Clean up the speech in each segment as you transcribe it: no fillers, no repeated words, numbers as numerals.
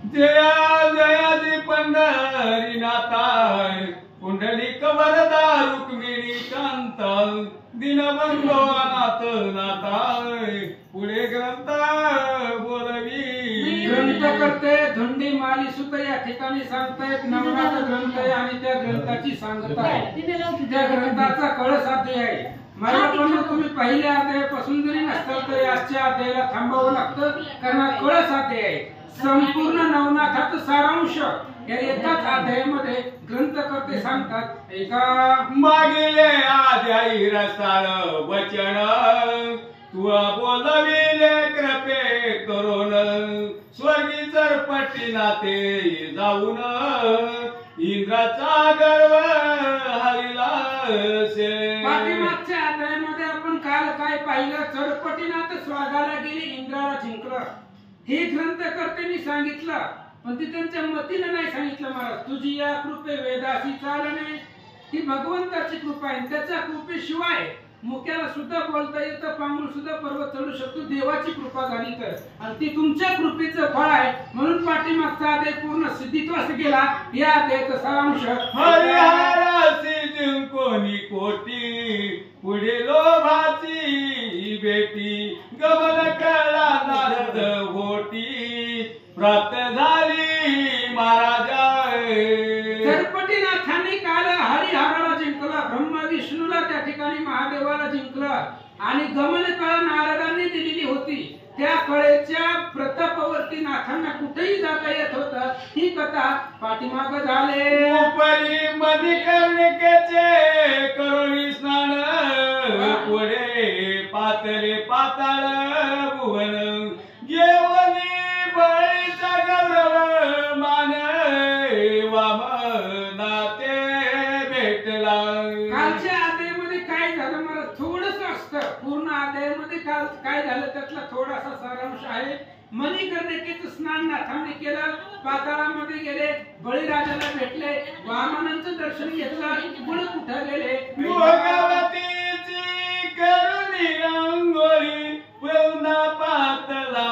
जया जयाजी पंढरीनाथाय पुंडलिक वरदा रुक्मिणी कांता दीनबंधो अनाथ नाथाय पुढे ग्रंथ बोलवी। ग्रंथ करते धुंडी माली सुत या ठिकाणी सांगतायत नवनाथ ग्रंथ आहे आणि त्या ग्रंथाची सांगता आहे। त्या ग्रंथाचा कळसाध्य आहे। मला पण तुम्ही पहिल्या अध्यायापासून जरी नसताल तरी आजच्या अध्यायाला थांबावं लागतं कारण कळसाध्य आहे। संपूर्ण नवनाथाचं सारांश या एकाच अध्यायामध्ये ग्रंथकर्ते सांगतात। एका मागिले आद्याई रसाळ वचन तू बोलविले कृपे करून स्वर्गी चरपटी नाते जाऊन इंद्राचा गर्व हरिला से। पाठीमागच्या अध्यायामध्ये आपण काल काय पाहिलं चरपटीनाथ स्वर्गाला गेले इंद्राला जिंकलं हे ग्रंथकर्त्यांनी सांगितलं पण ते त्यांच्या मतीने नाही सांगितलं। महाराज तुझी या कृपे वेदासी चालणे ही भगवंताची कृपा आहे। त्याच्या कृपेशिवाय मुक्याला सुद्धा बोलता येतं पांगुळ सुद्धा पर्वत चढू शकतो देवाची कृपा झाली तर आणि ती तुमच्या कृपेचं फळ आहे म्हणून पाठीमागचा अध्याय पूर्ण सिद्धित्वास गेला। या अध्यायाचा सारांश हरिहरासी जिंकोनी कोटी पुढे लोभाची बेटी गमन कळा नारद होती प्राप्त झाली महाराजा। चरपटीनाथांनी काल हरिहराला जिंकला ब्रह्मा विष्णूला त्या ठिकाणी महादेवाला जिंकलं आणि गमन कळा नारदांनी दिलेली होती। त्या कळेच्या प्रतापावरती नाथांना कुठेही जाता येत होतं। ही कथा पाठीमाग झाले। उपरी मणिकर्णिकेचे करुणी स्नान पुढे पातळे पाताळ भुवन घेऊनी बळीचा गौरव मान वामनाते भेटला। कालच्या अध्यायामध्ये काय झालं मला थोडस असतं पूर्ण अध्यायामध्ये काल काय झालं त्यातला थोडासा सारांश आहे। मणिकर्णिकेचं स्नान नाथांनी केलं पाताळामध्ये गेले बळीराजाला भेटले वामनांचं दर्शन घेतलं पुढे कुठं गेले भगवतीची करुणी अंगोळी पुन्हा पातला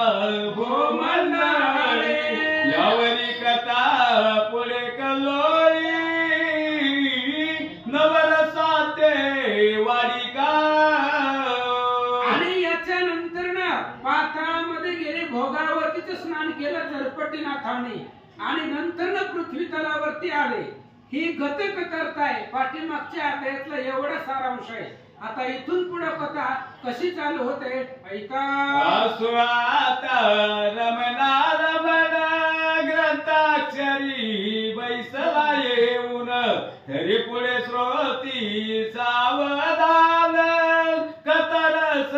भो मंडळे यावरी कथा पुढे कलोळी नवरसाते वाडिका। आणि याच्या नंतर ना पाताळामध्ये गेले भोगावतीचं स्नान केलं चरपटीनाथांनी आणि नंतर ना पृथ्वी तलावरती आले। ही गतकथा आहे पाठीमागच्या अध्यायातला एवढा सारांश आहे। आता इथून पुढे कथा कशी चालू होते ऐका। आस्वाता रमणा रमण ग्रंथाक्षरी बैसला येऊन तरी पुढे श्रोती सावधान कथारस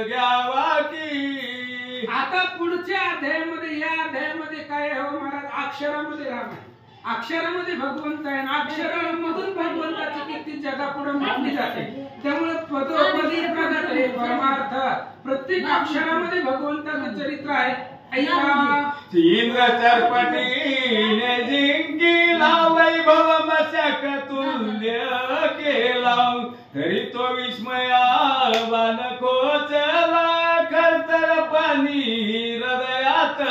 घ्यावा की। आता पुढच्या अध्यायामध्ये या अध्यायामध्ये काय आहे हो महाराज अक्षरामध्ये राम आहे अक्षरामध्ये भगवंत आहे अक्षरामधून भगवंताची कीर्ती जगापुढे मांडली जाते। त्यामुळे पदोपदी प्रगट आहे परमार्थ प्रत्येक अक्षरामध्ये भगवंताचं चरित्र आहे। ऐका इंद्र चरपटीने जिंकिला वैभव मशक तुल्य केला तरी तो विस्मयावान खोचला खरतर पाणी हृदयात।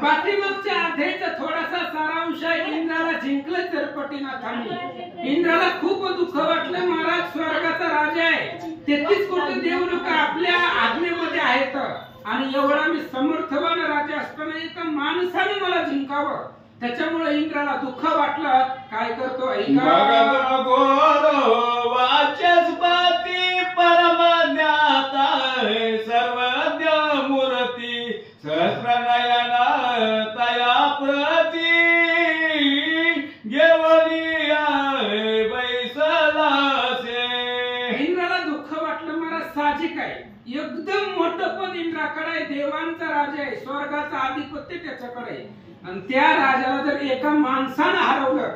पाठीमागच्या अध्यायाचा थोडासा सारांश आहे। इंद्राला जिंकलं चरपटीनाथांनी इंद्राला खूप दुःख वाटलं महाराज स्वर्गाचा राजा आहे 33 कोटी देव लोक आपल्या आज्ञेमध्ये आहेत आणि एवढा मी समर्थवान राजा असताना एका माणसाने मला जिंकावं त्याच्यामुळे इंद्राला दुःख वाटलं काय करतो ऐका। वाचस्पती परमज्ञाता सर्वज्ञ मूर्ती सहस्रनयन तया प्रती घेवली बैसला से। इंद्राला दुःख वाटलं मला साहजिक आहे एकदम मोठं पद इंद्राकडे आहे देवांचा राजा आहे स्वर्गाचा अधिपत्य त्याच्याकडे आहे आणि त्या राजाला जर एका माणसाने हरवलं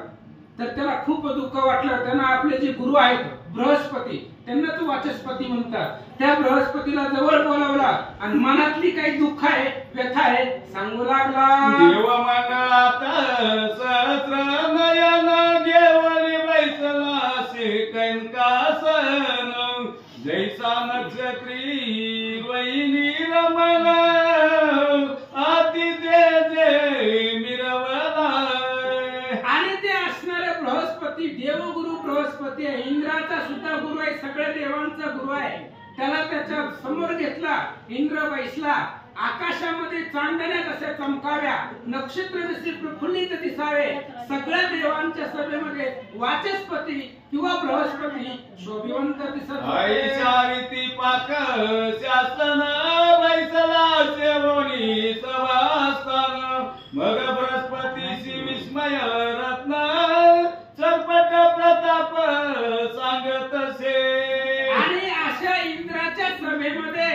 तर त्याला खूप दुःख वाटलं। त्यांना आपले जे गुरु आहेत बृहस्पती त्यांना तो वाचस्पती म्हणतात त्या बृहस्पतीला जवळ बोलावला आणि मनातली काही दुःख आहे व्यथा आहे सांगू लागला। देव मंडळात सहस्र नयन घेवली बैसला से कंकासन जैसा नक्षत्री वैनी रमण अति तेजे बृहस्पती देवगुरु बृहस्पती आहे, इंद्राचा सुद्धा गुरु आहे, सगळ्या देवांचा गुरु आहे. त्याला त्याच्या समोर घेतला, इंद्र बैसला. आकाशामध्ये चांदण्या कशा चमकाव्या, नक्षत्र कसे प्रफुल्लित दिसावे, सगळ्या देवांच्या सभेमध्ये वाचस्पती किंवा बृहस्पती शोभिवंत दिसत रीती पाक शासन बैसला सेवोनी सभास्थान. मग बृहस्पतीशी विस्मय रत्न चरपट प्रताप सांगत से. आणि अशा इंद्राच्या सभेमध्ये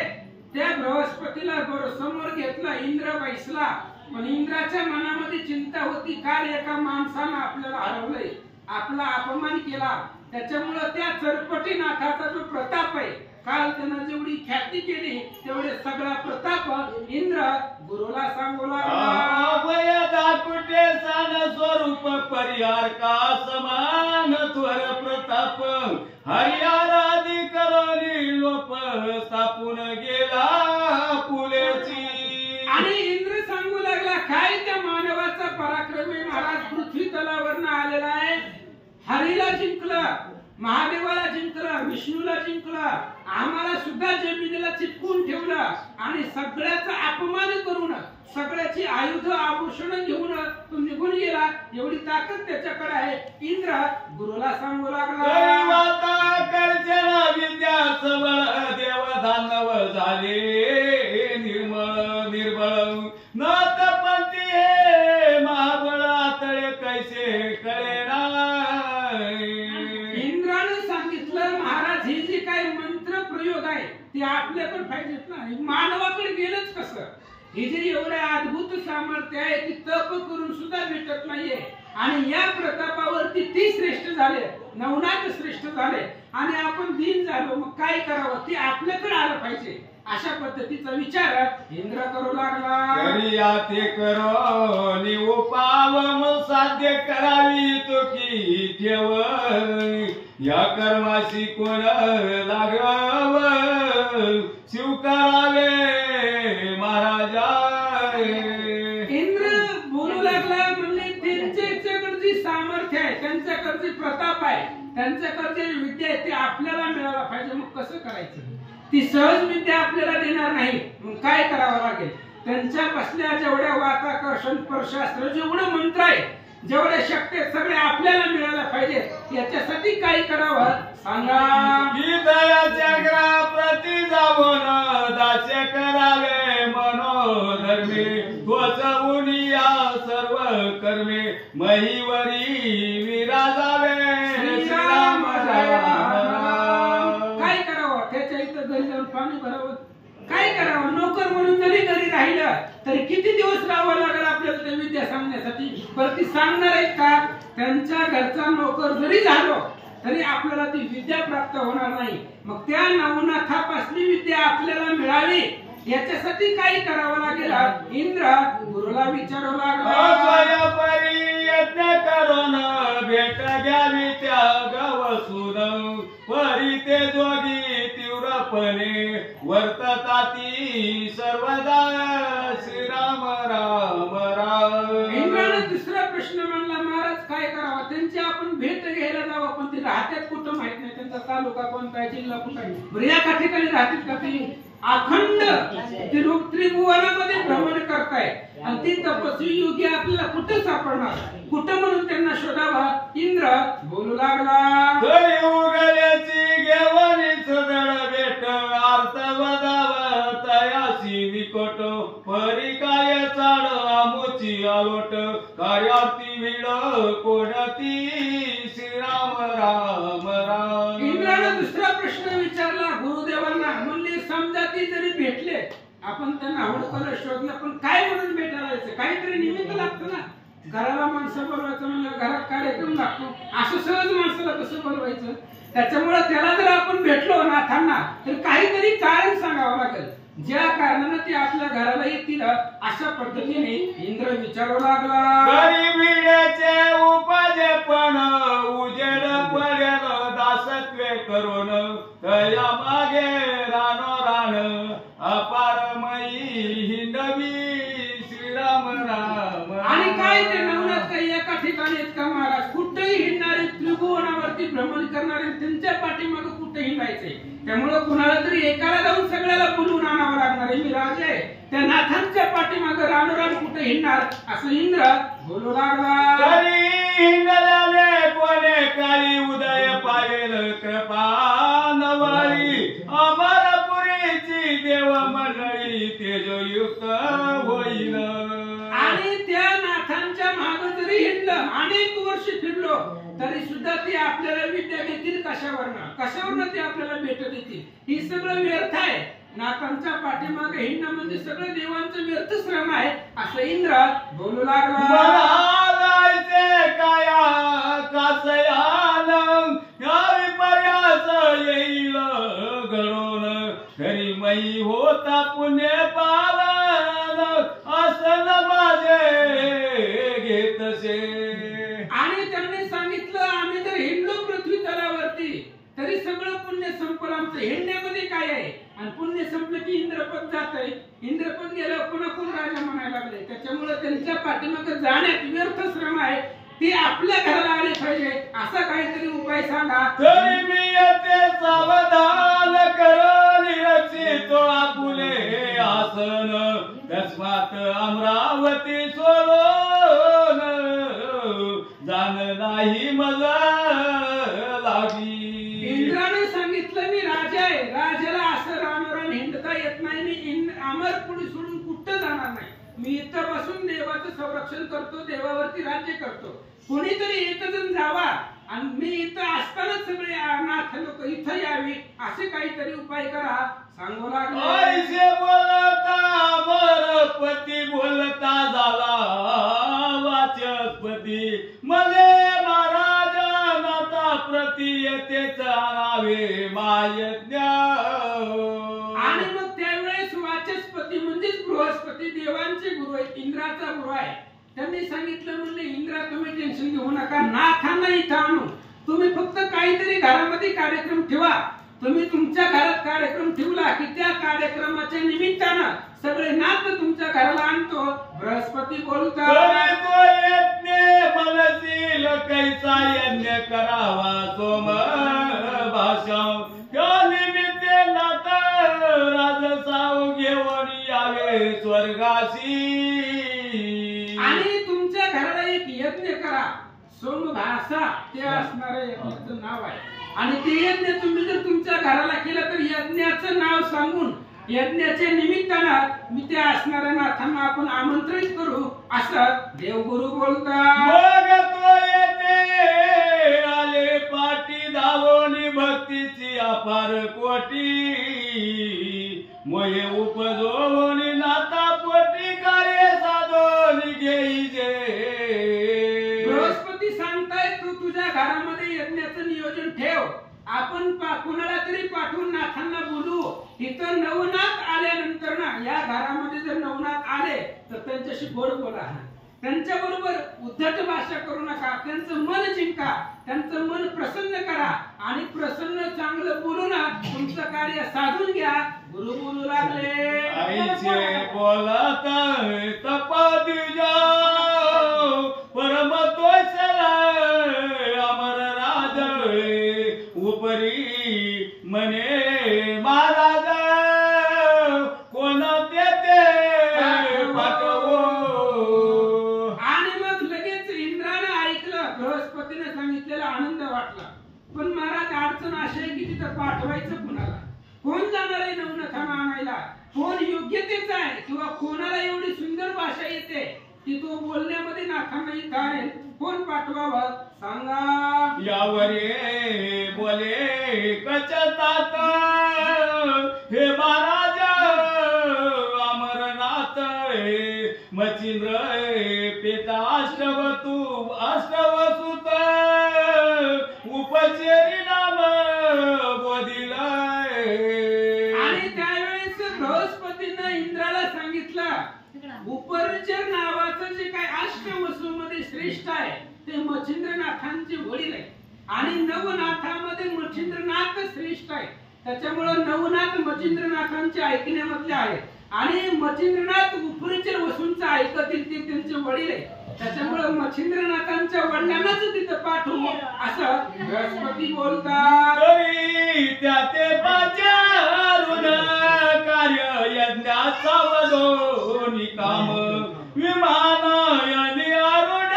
त्या बृहस्पतीला समोर घेतला, इंद्र बैसला. पण इंद्राच्या मनामध्ये चिंता होती, काल एका माणसानं आपल्याला हरवलंय, आपला अपमान केला, त्याच्यामुळे त्या चरपटीनाथाचा जो प्रताप आहे, काल त्यानं जेवढी ख्याती केली तेवढे सगळा प्रताप इंद्र गुरुला सांगू लागला. कुठे सान स्वरूप परिहार का समान थोर प्रताप. हरियाराधी करोनी लोप स्थापून गेला पुलेची. आणि इंद्र सांगू लागला, काय त्या मानवाचा पराक्रमी महाराज पृथ्वी तलावरनं आलेला आहे, हरीला जिंकलं, महादेवाला जिंकलं, विष्णूला जिंकलं, आम्हाला सुद्धा जमिनीला चिपकून ठेवलं आणि सगळ्याचा अपमान करून सगळ्याची आयुध आभूषण घेऊन तो निघून गेला. एवढी ताकद त्याच्याकडे आहे. इंद्र गुरुला सांगू लागला, विद्या सबळ देवधानव झाले निर्मळ निर्बळ. नाथपंथी हे महाबळ तळे कैसे कळेना. इंद्राने सांगितलं, महाराज हे जे काही मंत्र प्रयोग आहे ते आपल्याकडे पाहिजेत ना, मानवाकडे गेलंच कसं. हे जे एवढे अद्भुत सामर्थ्य आहे ती तप करून सुद्धा भेटत नाहीये. आणि या प्रतापावरती ती श्रेष्ठ झाले, नवनाथ श्रेष्ठ झाले आणि आपण दीन झालो. मग काय करावं, ते आपल्याकडे आलं पाहिजे. अशा पद्धतीचा विचार इंद्र करू लागला. ते करो निउपाव साध्य करावी तो की ठेव. या कर्माशी कोण लागव शिव करावे महाराजा. इंद्र बोलू लागला, म्हणजे त्यांच्याकडे जी सामर्थ्य आहे, त्यांच्याकडे प्रताप आहे, त्यांच्याकडे विद्या आहे, ते आपल्याला मिळायला पाहिजे. मग कसं करायचं, ती सहज विद्या आपल्याला देणार नाही. मग काय करावं लागेल, त्यांच्या बसल्या जेवढ्या वाताकर्षण परशास्त्र, जेवढं मंत्र आहे, जेवढ्या शक्ती सगळे आपल्याला मिळायला पाहिजे. याच्यासाठी काय करावं सांगा. दयाच्या प्रति जाऊन दास्य करावे मनोधर्मे. त्वचवून या सर्व कर्मे महिवरी विराजावे श्रीराम. काय करावं, त्याच्या इथं घरी जाऊन पाणी भरावं, काय करावं. नोकर म्हणून जरी घरी राहिलं तरी किती दिवस राहावं लागेल आपल्याला त्या विद्या सांगण्यासाठी. बरं ती सांगणार आहेत का, त्यांच्या घरचा नोकर जरी झालो तरी आपल्याला ती विद्या प्राप्त होणार नाही. मग त्या नवनाथापासली विद्या आपल्याला मिळावी याच्यासाठी काय करावं लागेल. इंद्र गुरुला विचारू लागला, यज्ञ करून भेट घ्यावी त्या गवसून. परी ते जोगी तीव्रपणे वर्तताती सर्वदा श्रीराम राम राम. इंद्राने दुसरा प्रश्न म्हणला, महाराज काय करावं. त्यांची आपण भेट घ्यायला जावं, पण ते राहतात कुठं माहित नाही, त्यांचा तालुका कोणता आहे, जिल्हा कुठं आहे, बरं एका ठिकाणी राहतात का ते. अखंड त्रिभुवनामध्ये भ्रमण करताय आणि ती तपस्वी योगी आपल्याला कुठे सापडणार, कुठं म्हणून त्यांना शोधावा. इंद्र बोलू लागला, उगल्याची घेवणी सदळ भेट अर्थ वदाव तयासी निकट. परी काय चाड आमोची आलोट कार्यार्थी विड कोणती श्रीराम राम राम. इंद्राने दुसरा प्रश्न विचारला गुरुदेवांना. म्हणले समजा ती जरी भेटले, आपण त्यांना हुडकलं शोधलं, पण काय म्हणून भेटायला जायचं, काहीतरी निमित्त लागतं ना. घराला माणसं बोलवायचं म्हणजे घरात कार्यक्रम लागतो, असं सहज माणसाला कसं बोलवायचं. त्याच्यामुळे त्याला जर आपण भेटलो नाथांना तर काहीतरी कारण सांगावं लागेल, ज्या कारणाने ते आपल्या घराला येतील. अशा पद्धतीने इंद्र विचारू लागला, गरीबीचे उपाजे पण उजेड पडेल दासत्वे करून. तया मागे रानो राण अपारमयी हिंडवी श्रीराम राम. आणि काय ते नवनाथ काही एका ठिकाणी आहेत का महाराज, कुठेही हिंडणारे त्रिगुण लागणार आहे, त्यांच्या पाठीमागे कुठेही जायचंय. त्यामुळे कुणाला तरी एकाला जाऊन सगळ्याला बोलवून आणावं लागणार आहे. मी राजा आहे, त्या नाथांच्या पाठीमागे रानोरान कुठे हिंडणार असं इंद्र बोलू लागला. तरी हिंडल्याने कोणे काळी उदय पावेल कृपा नवळी अमरपुरीची देव मंडळी तेजयुक्त होईल. आणि त्या नाथांच्या मागे जरी हिंडलं, अनेक वर्ष फिरलो तरी सुद्धा ते आपल्याला विद्या देतील कशावरनं ते आपल्याला भेट देतील. ही सगळं व्यर्थ आहे. नाथांच्या पाठीमागे हिंडणं म्हणजे सगळं देवांचं व्यर्थ श्रम आहे असं इंद्र बोलू लागला. काया कासयान या विपर्यास येईल घडून खरी मई होता पुण्य पावन असं माझे घेतसे. आणि त्यांनी सांगितलं आम्ही जर हिंडलो पृथ्वी तलावरती तरी सगळं पुण्य संपलं आमचं. हिंडण्यामध्ये काय आहे? आणि पुण्य संपलं की इंद्रपद जात आहे. इंद्रपद गेलं पुन्हा कोण राजा म्हणायला लागले. त्याच्यामुळे त्यांच्या पाठीमागे जाण्यात व्यर्थ श्रम आहे. ते आपल्या घराला आले पाहिजे असा काहीतरी उपाय सांगा. तरी मी येते सावधान करून रचितो आपुले आसन तस्मात अमरावती सोडून जाण नाही मला लागी. इंद्राने सांगितलं मी राजा आहे, राजाला असं रानोरान हिंडता येत नाही. मी अमरपुरी सोडून कुठं जाणार नाही. मी इथं बसून देवाचं संरक्षण करतो, देवावरती राज्य करतो. कोणीतरी एक जण जावा आणि मी इथं असताना सगळे नाथ लोक इथं यावी असे काहीतरी उपाय करा सांगू लागले. ऐसे बोलता अमरपती बोलता झाला वाचस्पती मध्ये महाराजा नाथा प्रती येतेच आणावे मायज्ञ. आणि मग त्यावेळेस वाचस्पती म्हणजेच बृहस्पती देवांचे गुरु आहेत, इंद्राचा गुरु आहे. त्यांनी सांगितलं म्हणले इंद्रा तुम्ही टेन्शन घेऊ नका, नाथांना इथं आणू. तुम्ही फक्त काहीतरी घरामध्ये कार्यक्रम ठेवा. तुम्ही तुमच्या घरात कार्यक्रम ठेवला की त्या कार्यक्रमाच्या निमित्तानं सगळे नाथ तुमच्या घराला आणतो. बृहस्पती बोलतात मनशील कैसा यज्ञ करावा सोम भाषा त्या निमित्ते नाथ राजसाव घेऊन यावे स्वर्गाशी. आणि तुमच्या घराला एक यज्ञ करा. सोमभासा ते असणारे यज्ञाचं नाव आहे. आणि ते यज्ञ तुम्ही जर तुमच्या घराला केलं तर यज्ञाचं नाव सांगून यज्ञाच्या निमित्तानं मी त्या असणाऱ्या नाथांना आपण आमंत्रित करू असं देवगुरु बोलतात. आले पाठी धावोनी भक्तीची अपार कोटी मोहे उपजोनी नाथा पोटी कार्य साधोनी घेईजे. बृहस्पती सांगताय तू तुझ्या घरामध्ये यज्ञाचं नियोजन ठेव. आपण कुणाला तरी पाठवून नाथांना बोलू. इथं नवनाथ आल्यानंतर ना या घरामध्ये जर नवनाथ आले तर त्यांच्याशी गोड बोला. त्यांच्या बरोबर उद्धट भाषा करू नका. त्यांचं मन जिंका, त्यांचं मन प्रसन्न करा आणि प्रसन्न चांगलं बोलू ना तुमचं कार्य साधून घ्या. गुरु बोलू लागले. आईचे बोलत तपादिजा परम तोषला अमर राज उपरी म्हणे महाराज कोण ते पाठवो. आणि मग लगेच इंद्राने ऐकलं. बृहस्पतीने सांगितलेला आनंद वाटला. पण महाराज अडचण अशी आहे की तिथं पाठवायचं कुणाला? कोण जाणार आहे नवनाथांना आणायला? कोण योग्यतेचा आहे किंवा कोणाला एवढी सुंदर भाषा येते की तो बोलण्यामध्ये नाथांना इथं आणेल? कोण पाठवावं सांगा. यावरे बोले कचतात हे महाराज अमरनाथ मचिंद्र पिता अष्टवसुत उपचेरी नाम बोधिला. आणि त्यावेळेस बृहस्पतीनं इंद्राला सांगितलं उपरचर नावाचं जे काय अष्टवसूमध्ये श्रेष्ठ आहे ते मच्छिंद्रनाथांचे वडील आहे. आणि नवनाथामध्ये मच्छिंद्रनाथ श्रेष्ठ आहे. त्याच्यामुळे नवनाथ मच्छिंद्रनाथांचे ऐकण्यामधले आहेत. आणि मच्छिंद्रनाथ उपरचर वसूंचं ऐकतील ते त्यांचे वडील आहे. त्याच्यामुळे मच्छिंद्रनाथांच्या वडिलांनाच तिथं पाठवू असं बृहस्पती बोलतात. तरी त्या ते पाचारून कार्य यज्ञाचा वदोनी काम विमानयनी आरूढ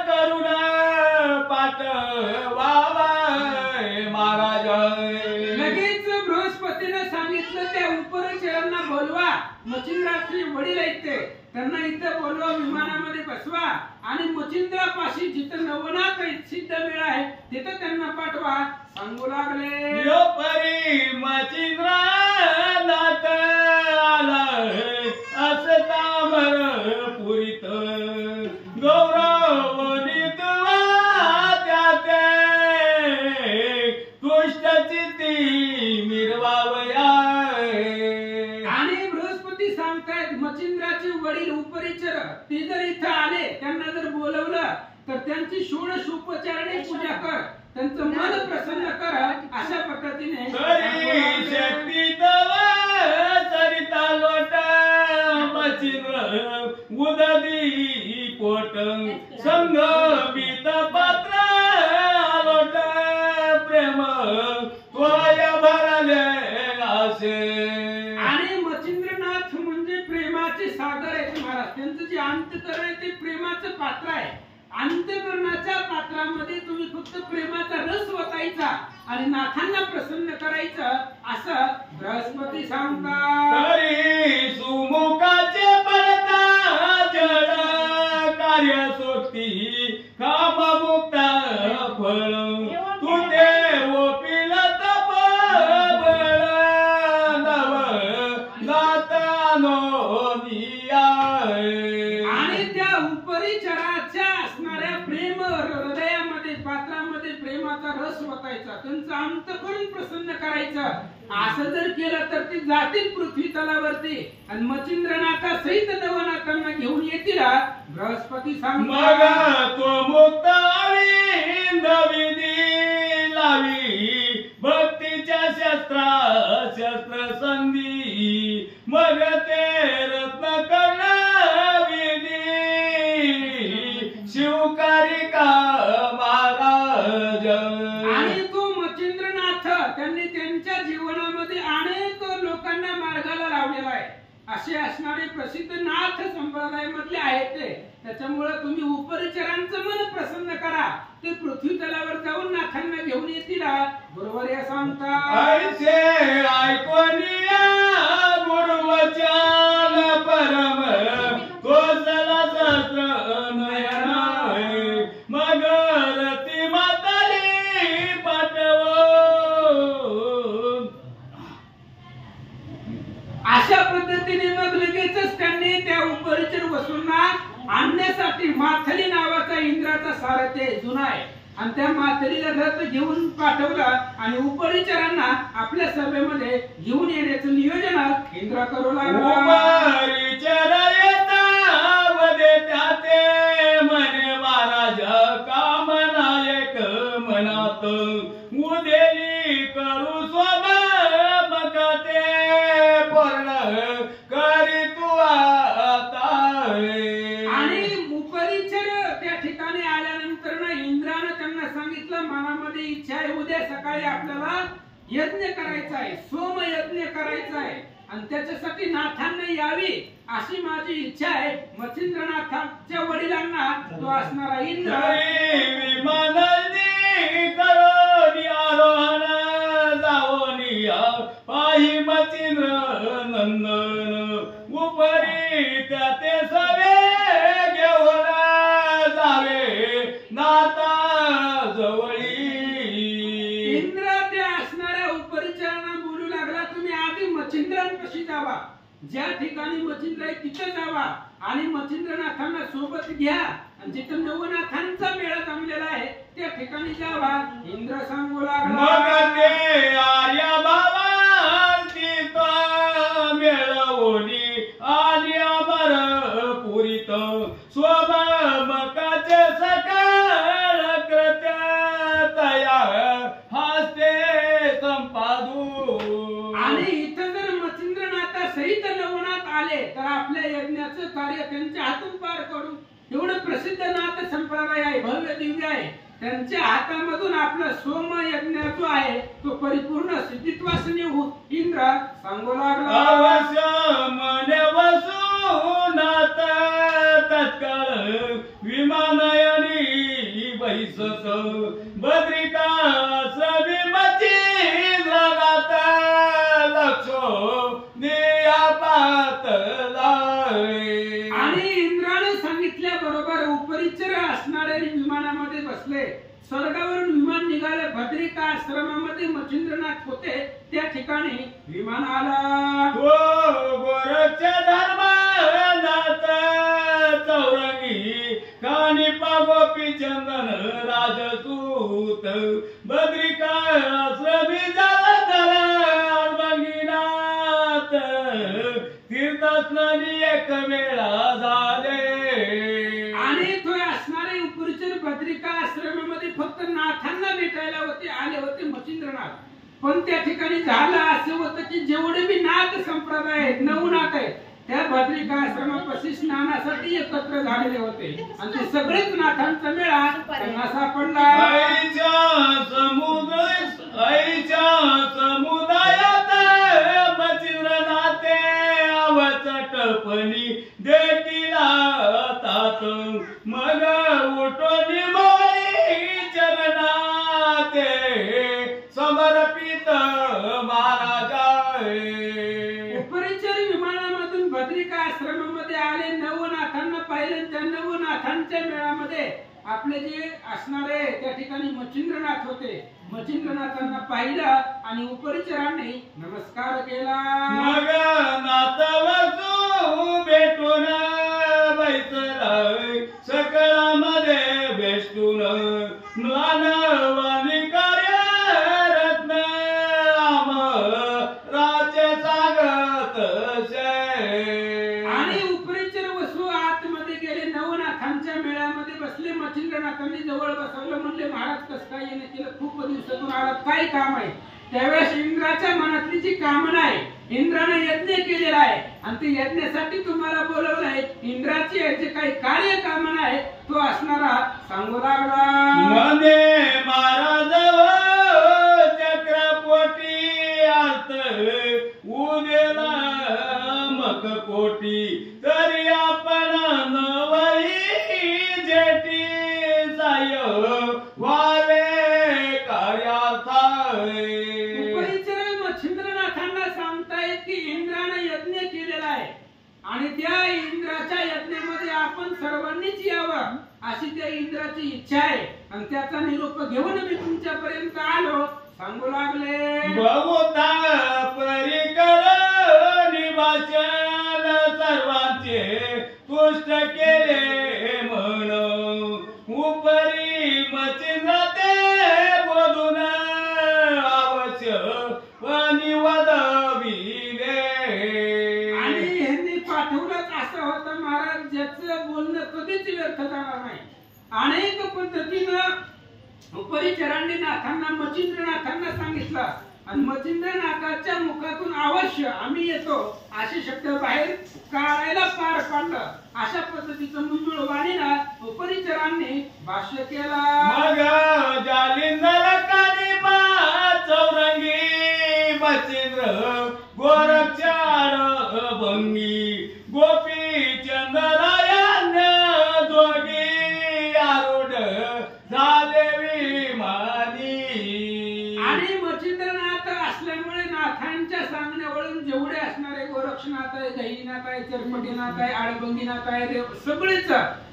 करुण पाठवावा महाराज. लगेच बृहस्पतीने सांगितलं त्या उपरचरांना बोलवा. मच्छिंद्राचे वडील आहेत ते, त्यांना इथं बोलवा, विमानामध्ये बसवा आणि मच्छिंद्रापाशी जिथं नवनाथ सिद्ध मेळ आहे तिथं त्यांना पाठवा. सांगू लागले यो परी मच्छिंद्रनाथ आला असता मर पुरीत गौरवनीत त्याते तुष्ट चित्ती मिरवावया. आणि बृहस्पती सांगतायत मच्छिंद्राचे वडील उपरिचर ते जर इथं आले, त्यांना जर बोलवलं तर त्यांची षोडशोपचाराने पूजा कर, त्यांचं मन प्रसन्न कर. अशा पद्धतीने शक्ती तव सरिता लोट मच्छिंद्र उददी पोट संगमित पात्र लोट प्रेम तोय भरले असे. आणि मच्छिंद्रनाथ म्हणजे प्रेमाचे सागर आहेत महाराज. त्यांचं जे अंतकरण आहे ते प्रेमाचं पात्र आहे. अंतकरणाच्या पात्रामध्ये तुम्ही फक्त प्रेमाचा रस वतायचा आणि नाथांना प्रसन्न करायचं असं बृहस्पती सांगतात. तरी सुमुखाचे परता जड कार्य सोडती काम मुक्ता फळ तू ओपिल तप बळ नव नातानो निया. आणि त्या उपरिचराच्या असणाऱ्या प्रेम हृदयामध्ये पात्रामध्ये प्रेमाचा रस वतायचा, त्यांचं अंतःकरण प्रसन्न करायचं. असं जर केलं तर ते जातील पृथ्वी तलावरती आणि मच्छिंद्रनाथा सहित नवनाथांना घेऊन येतील. बृहस्पती मग सांगतात तो मुक्त अरविंद विधी लावी भक्तीच्या शस्त्र संधी मग ते रत्न कर्ण विधी शिवकारिका महाराज. आणि तो मच्छिंद्रनाथ त्यांनी त्यांच्या जीवनामध्ये अनेक लोकांना मार्गाला लावलेला आहे. असे असणारे प्रसिद्ध नाथ संप्रदायामधले आहेत ते. त्याच्यामुळे तुम्ही उपरिचरांचं मन प्रसन्न करा, ते पृथ्वी तलावर जाऊन नाथांना घेऊन येतील. बरोबर या सांगतात. ऐसे ऐकोनिया गुरुवचन परम कोसला सहस्र नयन मग रती माताली पाठव. अशा पद्धतीने मग लगेचच त्यांनी त्या उपरिचर वसूंना आणण्यासाठी माथली नावाचा इंद्राचा सारथी जुना आहे आणि त्या माथलीला रथ घेऊन पाठवलं आणि उपरिचरांना आपल्या सभेमध्ये घेऊन येण्याचं नियोजन इंद्र करू लागला. उपरिचर येता वदे त्याते मने महाराज कामनायक मनात उदेली करू स्वभावकते पूर्ण करी तू आता. आणि उपरिचर त्या ठिकाणी आल्यानंतर ना इंद्रानं त्यांना सांगितलं मनामध्ये इच्छा आहे, उद्या सकाळी आपल्याला यज्ञ करायचा आहे, सोम यज्ञ करायचा आहे आणि त्याच्यासाठी नाथांना यावी अशी माझी इच्छा आहे. मच्छिंद्रनाथांच्या वडिलांना तो असणारा इंद्र विमानाने करोनी आरोहण जावोनी पाही मच्छिंद्र नंदन उपरी त्याते सवे घेऊन जावे नाता जवळी. इंद्र त्या असणाऱ्या उपरिचरांना बोलू लागला, तुम्ही आधी मच्छिंद्रांपाशी जावा, ज्या ठिकाणी मच्छिंद्र आहे तिथे जावा आणि मच्छिंद्रनाथांना सोबत घ्या आणि जिथं नवनाथांचा मेळा जमलेला आहे त्या ठिकाणी जावा. इंद्र सांगू लागला मग ते आर्या बाबांची मेळवणी आली अमर पुरीत स्वभावकाचे सकाळ कृत्य तया हस्ते संपादू. आणि इथं जर मच्छिंद्रनाथा सहित नवनाथ आले तर आपल्या यज्ञाचं कार्य त्यांच्या हातून पार करू एवढं संप्रदाय आहे, भव्य दिव्य आहे, त्यांच्या हातामधून आपलं सोम यज्ञ जो आहे तो परिपूर्ण सिद्धित्वासनी इंद्र सांगू लागला. अवश्य मने वसूनात तत्काळ विमानयनी बैसत बद्रिकास मचिंद्रनाथ लक्षो नियापातला. आणि इंद्राने सांगितल्याबरोबर उपरिचर असणारे विमानामध्ये बसले. स्वर्गावरून विमान निघाले. भद्रिका आश्रमामध्ये मच्छिंद्रनाथ होते. त्या ठिकाणी विमान आला. गोरक्ष धर्मनाथ चौरंगी कानिपा गोपी चंदन राजसूत बद्रिका आश्रमी जलधर अर्भंगीनाथ तीर्थस्नानी एक वेळा झाले. आणि तो असणारे उपरिचर बद्रिका आश्रमामध्ये फक्त नाथांना भेटायला आले होते मच्छिंद्रनाथ. पण त्या ठिकाणी झालं असं होतं की जेवढे बी नाथ संप्रदाय आहेत, 9 नाथ आहेत, त्या बद्रिका आश्रमापाशी स्नानासाठी एकत्र झालेले होते. आणि ते सगळेच नाथांचा मेळा त्यांना सापडला. समुदायात मच्छिंद्रनाथे अवचटपणी देखील तात मग उठोनी मोरी चरणाते समर्पित महाराजा. उपरिचर विमानामधून बद्रिका आश्रमामध्ये आले. नवनाथांना पाहिले. त्या नवनाथांच्या मेळामध्ये आपले जे असणारे त्या ठिकाणी मच्छिंद्रनाथ होते. मच्छिंद्रनाथांना पाहिलं आणि उपरिचरांनी नमस्कार केला. मग नातवसू भेटून बैसला सकळामध्ये भेटून मानवानी कार्य रत्न आमराचे स्वागत शे. आणि उपरिचर वसू आतमध्ये गेले. नवनाथांच्या मेळ्यामध्ये बसले. मच्छिंद्रनाथांनी जवळ बसवलं. म्हणले महाराज कसं काय येणे केलं? खूप दिवसातून आलात, काय काम आहे? त्यावेळेस इंद्राच्या मनातली जी कामना आहे, इंद्राने यज्ञ केलेला आहे आणि ते यज्ञासाठी तुम्हाला बोलवलं आहे. इंद्राची जे काही कार्य कामना आहे तो असणारा सांगू लागला. मने महाराज चक्रपोटी अर्थ उदेला मककोटी तरी आपण नवई जेटी साय वाले कार्यार्थ. उपरिचर मच्छिंद्रनाथांना सांगतायत की इंद्राने यज्ञ केलेला आहे आणि त्या इंद्राच्या यज्ञामध्ये आपण सर्वांनीच यावं अशी त्या इंद्राची इच्छा आहे. आणि त्याचा निरोप घेऊन मी तुमच्यापर्यंत आलो. सांगू लागले. बहुता परिकर निवासन सर्वांचे तुष्ट केले म्हण उपरी मच्छिंद्र ते बोलून अवश्य पनिवद विले. आणि ह्यांनी पाठवलंच असं होतं महाराज ज्याचं बोलणं कधीच व्यर्थ जाणार नाही. अनेक पद्धतीनं उपरिचरांनी नाथांना मच्छिंद्रनाथांना सांगितलं आणि मच्छिंद्रनाथाच्या मुखातून अवश्य आम्ही येतो असे शब्द बाहेर काढायला पार पाडलं. अशा पद्धतीचं मुंजुळ वाणीनं उपरिचरांनी भाष्य केला. मग जालिंदर कानिपा चौरंगी मच्छिंद्र गोरक्षार भंगी गोपी चंद्रायन जोगी आरूढ झाले विमानी. आणि मच्छिंद्रनाथ असल्यामुळे नाथांच्या सांगण्यावरून जेवढे असणारे गोरक्षनाथ आहे, गहिनीनाथ आहे, चरपटीनाथ आहे, आळबंगीनाथ आहे, सगळेच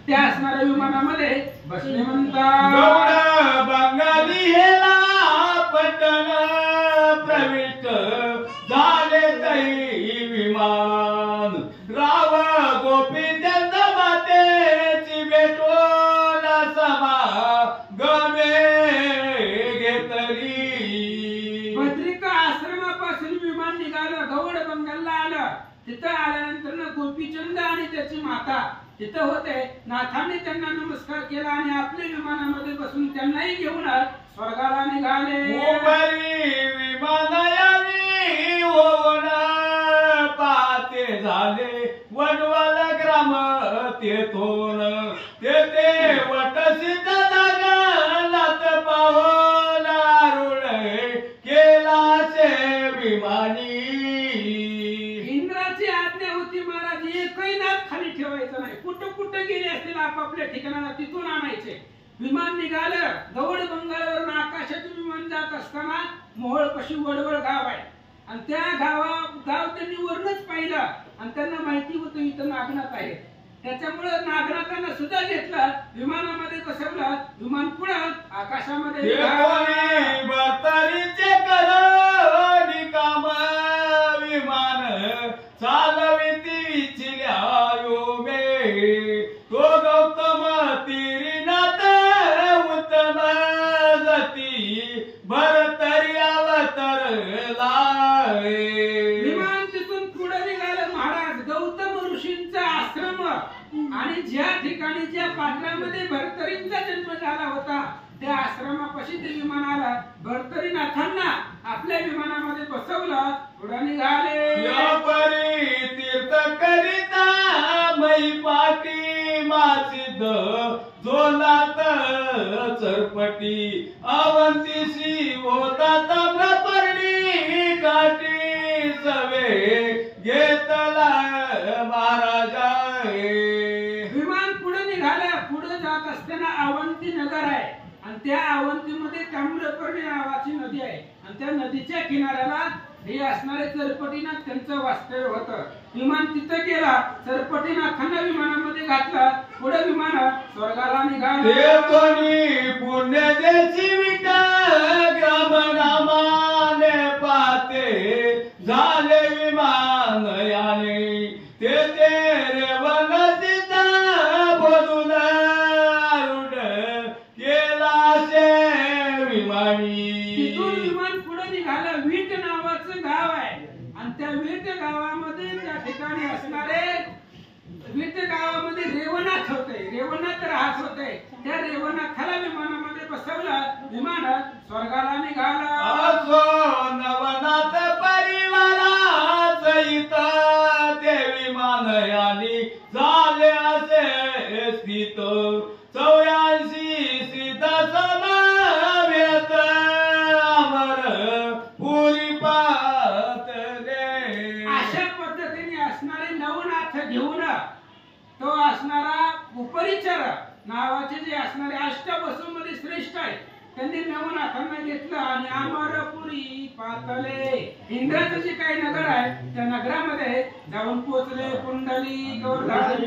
त्या असणाऱ्या विमानामध्ये बसले म्हणतात. गौड बंगाली हेला पटन प्रविष्ट झाले तै विमान राव गोपीचंद मातेची भेटून सभा गमे घेतली. बद्रिका आश्रमापासून विमान निघालं. गौड बंगालला आलं. तिथं आल्यानंतर गोपीचंद आणि त्याची माता तिथं होते. नाथांनी त्यांना नमस्कार केला आणि आपल्या विमानामध्ये बसून त्यांनाही घेऊन स्वर्गाला निघाले. विमानयानी होऊन पाहते झाले वनवाल ग्राम तेथून तेथे वट आपापल्या ठिकाणाला तिथून आणायचे. विमान निघालं, गवड बंगालवरून आकाशातून विमान जात असताना मोहोळपाशी वडवळ गाव आहे आणि त्या गाव त्यांनी वरूनच पाहिलं आणि त्यांना माहिती होतं इथं नागनाथ आहे. त्याच्यामुळे नागनाथांना सुद्धा घेतलं, विमानामध्ये बसवलं, विमान पुढे आकाशामध्ये काम विमान चालविती विचिल्या मे तो गौतम तिरीनाथ उत्तम गती भरतरी अवतरला. विमान तिथून पुढे निघालं महाराज. गौतम ऋषींचा आश्रम आणि ज्या ठिकाणी ज्या पात्रामध्ये भरतरींचा जन्म झाला होता त्या आश्रमापाशी ते विमान आला. भरतरीनाथांना आपल्या विमानामध्ये बसवलं, पुढे निघाले. या परी तीर्थ करिता मै पाटी मासिद जोनात चरपटी अवंतीशी होता ताम्रपर्णी काठी सवे घेतला महाराजा. विमान पुढे निघालं. पुढे जात असताना अवंती नगर आहे आणि त्या अवंतीमध्ये ताम्रपर्णी नावाची नदी आहे आणि त्या नदीच्या किनाऱ्याला हे असणारे चरपटीनाथ त्यांचं वास्तव्य होतं. विमान तिथं गेला, चरपटीनाथांना विमानामध्ये घातलं, पुढे विमान स्वर्गाला निघाले. पुण्य देशी विठ्ठल ग्राम नामाने पाते झाले विमान याने ते रेवन सीता बोलून आरुढ केला शे विमानी. तिथून विमान पुढे निघालं. वीट नावाचं गाव आहे आणि त्या वीट गावामध्ये त्या ठिकाणी असणारे वीट गावामध्ये रेवनाथ होते, रेवनाथ राहत होते. त्या रेवनाथाला विमानामध्ये बसवलं, विमान स्वर्गाला निघाला. नवनाथ परिवारा सहित ते विमान यानी झाले असे स्थित 84 सीता समावेत अमर पुरी पातले. अशा पद्धतीने असणारे नवनाथ घेऊन तो असणारा उपरिचर नावाचे जे असणारे अष्टवसूंमध्ये श्रेष्ठ आहे त्यांनी नवनाथांना घेतलं आणि अमरपुरी पातले. इंद्राचं जे काही नगर आहे त्या नगरामध्ये जाऊन पोहोचले. पुंडली गौरधारी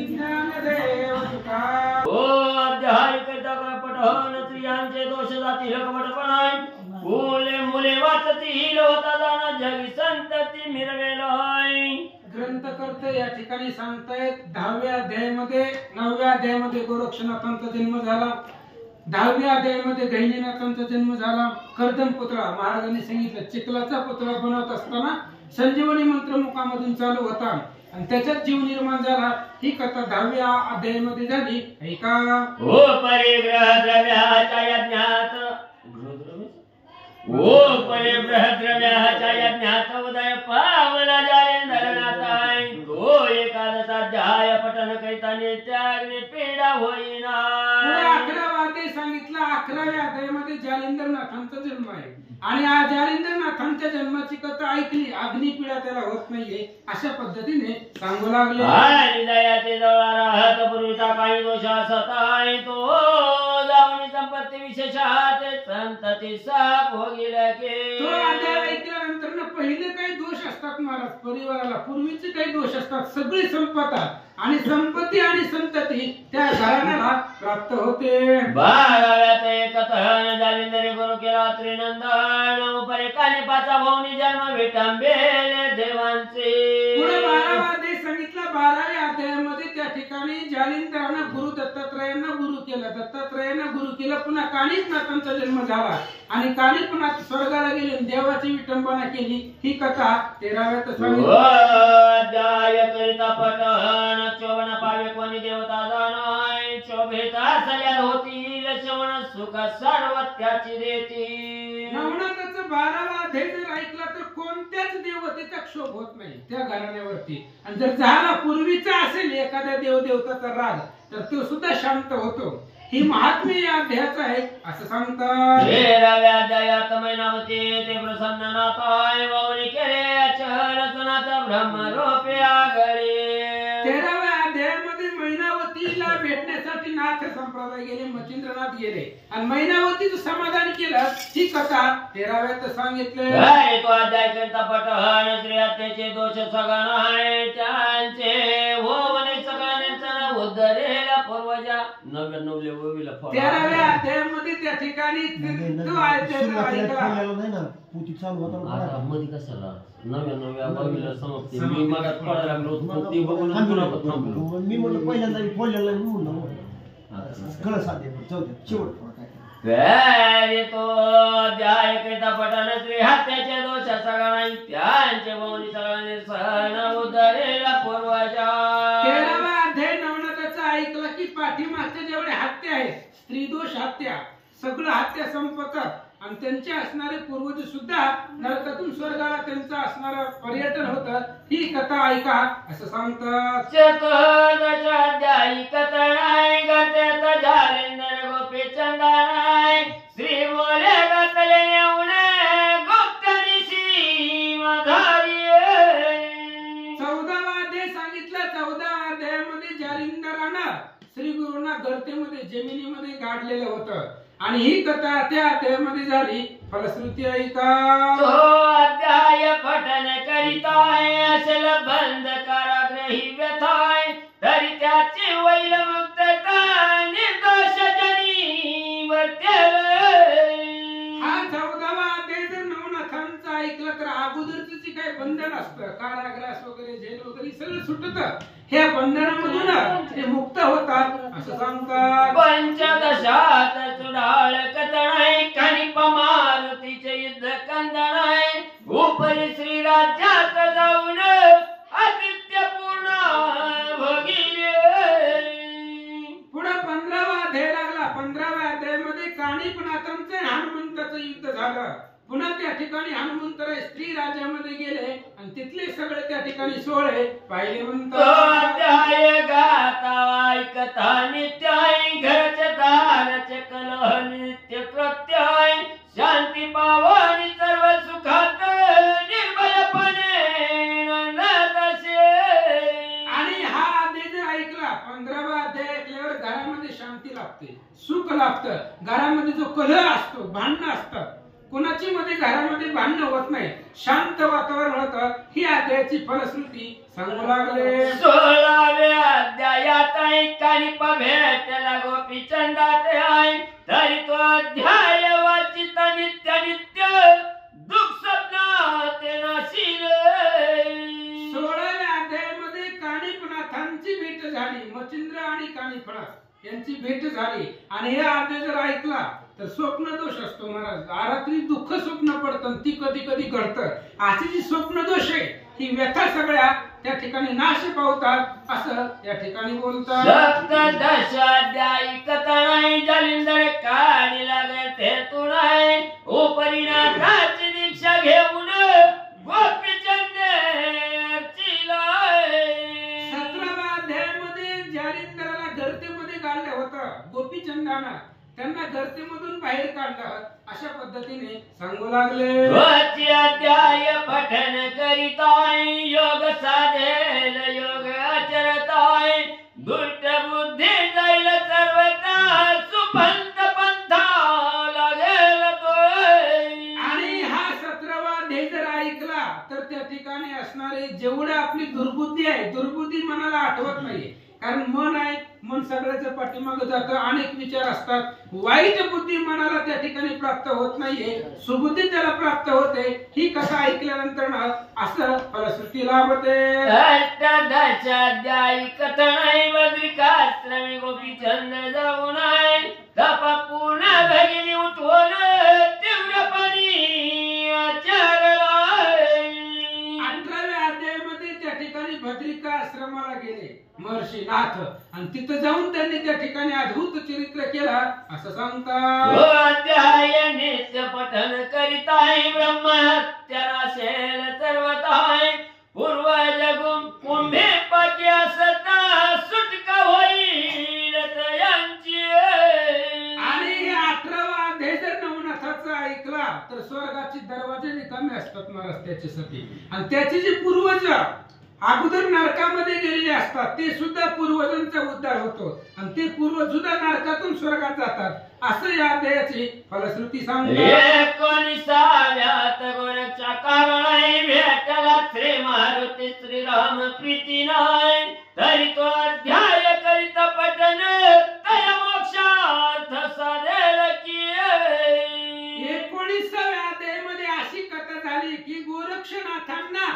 ज्ञानदेव तुका. ओ अध्याय करता पठन स्त्रियांचे दोष जाती लकपटपणाय मुले मुले वाचती हिल होता जाणं जगी संतती मिरवेलाय. ग्रंथकर्ते या ठिकाणी सांगतायत 10व्या अध्यायामध्ये 9व्या अध्यायामध्ये गोरक्षनाथांचा जन्म झाला. 10व्या अध्यायामध्ये गहिनीनाथांचा जन्म झाला. कर्दम पुतळा महाराजांनी सांगितलं चिखलाचा पुतळा बनवत असताना संजीवनी मंत्र मुखामधून चालू होता आणि त्याच्यात जीव निर्माण झाला. ही कथा 10व्या अध्यायामध्ये झाली. ऐका. ओ परिग्रह द्रव्याच्या यज्ञात ओ परिग्रहद्रव्याच्या यज्ञात उदय पावला जालेंद्रनाथाय. तो एकादशाध्याय पठन कैताने त्यागने पीडा होईना. 11वा अध्याय सांगितला. 11व्या अध्यायामध्ये जालिंदरनाथांचा जन्म आहे आणि या जालिंदरनाथांच्या जन्माची कथा ऐकली. अग्निपीडा त्याला होत नाहीये अशा पद्धतीने सांगू लागले. आणि दयाचे जवळ राहत पूर्वीचा काही दोष असताय तो जावणी संपत्ती विशेषात संतती साप होईल के. तो अध्याय ऐकल्यानंतर पहिले काही दोष असतात महाराज परिवाराला, पूर्वीचे काही दोष असतात. सगळी संपदा आणि संपत्ती आणि संतती त्या घराण्याला प्राप्त होते. 12व्यात एकतहन जालिंदरी गुरु केला त्रिनंदन उपरे काने पाचा भाऊनी जन्म विटंबेले देवांचे. पुढे 12वा अध्याय सांगितला. 12व्या अध्यायामध्ये त्या ठिकाणी जालिंदरानं गुरु दत्तात्रयांना गुरु केलं. दत्तात्रयांना गुरु केलं. पुन्हा कानिकनाथांचा जन्म झाला आणि कानिकनाथ स्वर्गाला गेले. देवाची विटंबना केली. ही कथा 13व्यात सांगितली. अध्याय करिता पठन 54 पावे कोणी देवता जाणाय. 24 सल्या होतील श्रवण सुख सर्व त्याची देती. नवनाथाचं 12वा अध्याय जर ऐकला तर कोणत्याच देवतेचा क्षोभ होत नाही त्या घराण्यावरती. आणि जर झाला पूर्वीचा असेल एखाद्या देवदेवताचा राग तर तो सुद्धा शांत होतो. ही महात्म्य या अध्यायाचं आहे असं सांगतात. 13व्या अध्यायात मैनावती ते प्रसन्न नाथाय वावरी केले चहल सनात ब्रह्म रूपे आगळे. 13व्या अध्यायामध्ये मैनावती मैनावतीला भेटण्यासाठी नाथ संप्रदाय गेले, मच्छिंद्रनाथ गेले आणि मैनावतीचं समाधान केलं. ही कथा 13व्यात सांगितले. तो अध्याय करता पठण श्री हत्येचे दोष सगळं आहे त्यांचे होवने सगळ्यांचा उद्धरेला पूर्वजा 99 ओवीला फळ. 13व्या अध्यायामध्ये त्या ठिकाणी तो ऐकला. आता मध्ये कशाला 99व्या ओवीला समाप्ती. मी मला पडायला लागलो होतो ती बघून थांबलो. मी म्हणलं पहिल्यांदा मी बोललेला म्हणलं कळ साधे शेवट तो अध्याय करता पठण श्री हत्याचे दोष सगळा त्यांचे मौनी सगळ्यांनी सहन उद्धरेला पूर्वजा. 13वा अध्याय नवनाथाचा ऐकलं की पाठीमागचे जेवढे हत्या आहेत, स्त्री दोष हत्या, सगळं हत्या संपतात आणि त्यांचे असणारे पूर्वज सुद्धा नरकातून स्वर्गाला त्यांचं असणारं पर्यटन होतं. ही कथा ऐका असं सांगतात. चतुर्दश अध्यायी कथनाय गत्यात झालेंद्र गोपी चंदनाय श्री बोले गतले येऊन गुप्तनिशी मधारी. 14वा अध्याय सांगितलं. 14व्या अध्यायामध्ये जालिंदरानं श्री गुरुंना गर्तेमध्ये जमिनीमध्ये गाडलेलं होतं आणि ही कथा त्या अध्यायामध्ये झाली. फलश्रुती ऐका. तो अध्याय पठन करीताय असल बंद कारागृही व्यथाय तरी त्याची वैल मुक्तता निर्दोष जनी वर्तेल. हा 14वा अध्याय जर नवनाथांचा ऐकलं तर अगोदरच जे काही बंधन असतं, कारागृहास वगैरे जेल वगैरे सगळं सुटतं. ह्या बंधनामधून ते मुक्त होतात असं सांगतात. पंचदशात चुडाळ कथनाय कणिप मारुतीचे युद्ध कंदनाय उपरी श्री राज्यात जाऊन आदित्य पूर्ण भोगिले. पुढे 15वा अध्याय लागला. 15व्या अध्यायामध्ये काणिपनाथांचं आणि हनुमंताचं युद्ध झालं. पुन्हा त्या ठिकाणी हनुमंतराय स्त्री राज्यामध्ये गेले आणि तिथले सगळे त्या ठिकाणी सोहळे पाहिले. अध्याय गाता ऐकता नित्याय घरचे दारचे कलह नित्य प्रत्याय शांती पावनी सर्व सुखात निर्भयपणे नंदसे. आणि हा अध्याय जर ऐकला, 15वा अध्याय ऐकल्यावर घरामध्ये शांती लाभते, सुख लाभतं. घरामध्ये जो कलह असतो, भांडणं असतात, कोणाची मध्ये घरामध्ये भांडण होत नाही, शांत वातावरण होतं. ही अध्यायाची फलश्रुती सांगू लागले. 16व्या अध्यायात कानिप भेटला गोपी चंदात आहे तरी तो अध्याय वाचित नित्य नित्य दुःख स्वप्नात नाशील. 16व्या अध्यायामध्ये काणिपनाथांची भेट झाली. मच्छिंद्र आणि काणिपनाथ यांची भेट झाली आणि हे अध्याय जर ऐकला तर स्वप्न दोष असतो महाराज. रात्री दुःख स्वप्न पडतं, ती कधी कधी घडतं. अशी जी स्वप्न दोष आहे ही व्यथा सगळ्या त्या ठिकाणी नाश पावतात असं त्या ठिकाणी बोलतात. सप्तदश अध्यायी कथनाय जालिंदर काढी लागते तुनाय उपरिनाथाची दीक्षा घेऊन गोपीचंद अर्चिलाय. 17व्या अध्यायामध्ये जालिंदराला गर्तेमध्ये काढलं होतं गोपीचंदानं. त्यांना गर्तेमधून बाहेर काढलं. अशा पद्धतीने सांगू लागले. अध्याय पठन करीताय योग साधेल योग आचरताय दुष्ट बुद्धी जाईल सर्वता सुपंथ पंथा लागेल तो. आणि हा 17वा अध्याय जर ऐकला तर त्या ठिकाणी असणारे जेवढे आपली दुर्बुद्धी आहे, दुर्बुद्धी मनाला आठवत नाही. कारण मन आहे, मन सगळ्याच्या पाठीमागे जातं, अनेक विचार असतात. वाईट बुद्धी मनाला त्या ठिकाणी प्राप्त होत नाहीये, सुबुद्धी त्याला प्राप्त होते. ही कथा ऐकल्यानंतर असं फलश्रुती लाभते. अष्टादश अध्यायी कथनाय बद्रिकाश्रमी गोपीचंद जाऊन तप पूर्ण भगिनी उठवून तीव्रपणी आचरलाय. 18व्या अध्यायामध्ये त्या ठिकाणी बद्रिका आश्रमाला गेले महर्षी नाथ आणि तिथं जाऊन त्यांनी त्या ठिकाणी अद्भुत चरित्र केला असं सांगतात. अध्याय नित्य पठन करीताय ब्रह्महत्या नाशेल सर्वताय पूर्व जगुम कुंभे पाकी असता सुटका होईल तयांची. आणि 18वा अध्याय जर नवनाथाचा ऐकला तर स्वर्गाचे दरवाजे रिकामे असतात महाराज त्याच्यासाठी. आणि त्याचे जे पूर्वज अगोदर नरकामध्ये गेलेले असतात ते सुद्धा पूर्वजांचा उद्धार होतो. करतो आणि ते पूर्वज सुद्धा नरकातून स्वर्गात जातात असं या अध्यायाची फलश्रुती सांगते. 19व्यात गोरक्षा कारणाई भेटला श्री मारुती श्रीराम प्रीती नाही तरी तो अध्याय करीत पठन तया मोक्षार्थ साधेल की. 19व्या अध्यायामध्ये अशी कथा झाली की गोरक्षनाथांना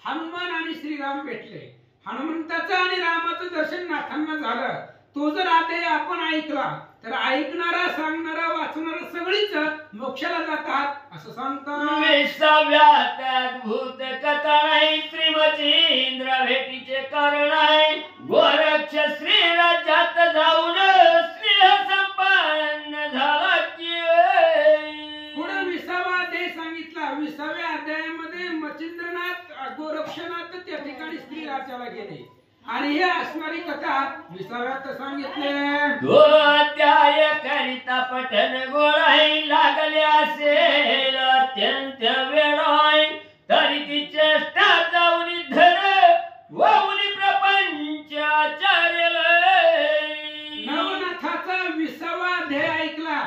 हनुमान आणि श्रीराम भेटले. हनुमंताचं आणि रामाचं दर्शन नाथांना झालं. तो जर अध्याय आपण ऐकला तर ऐकणारा सांगणारा वाचणारा सगळीच मोक्षाला जातात असं सांगतात. 20व्यात अद्भुत कथा नाही श्रीमती इंद्र भेटीचे कारण आहे गोरक्ष श्री राज्यात जाऊन स्नेह संपन्न झाला की. पुढे 20वा अध्याय सांगितला. 20व्या अध्यायामध्ये मच्छिंद्रनाथ गोरक्षनाथ त्या ठिकाणी स्त्री राज्याला गेले आणि हे असणारी कथा 20व्यात सांगितले. तो अध्याय करिता पठन गोळाई लागले असेल अत्यंत वेळाय तरी ती चेष्टा जाऊन धर वाहुनी प्रपंच आचार्य. नवनाथाचा 20वा अध्याय ऐकला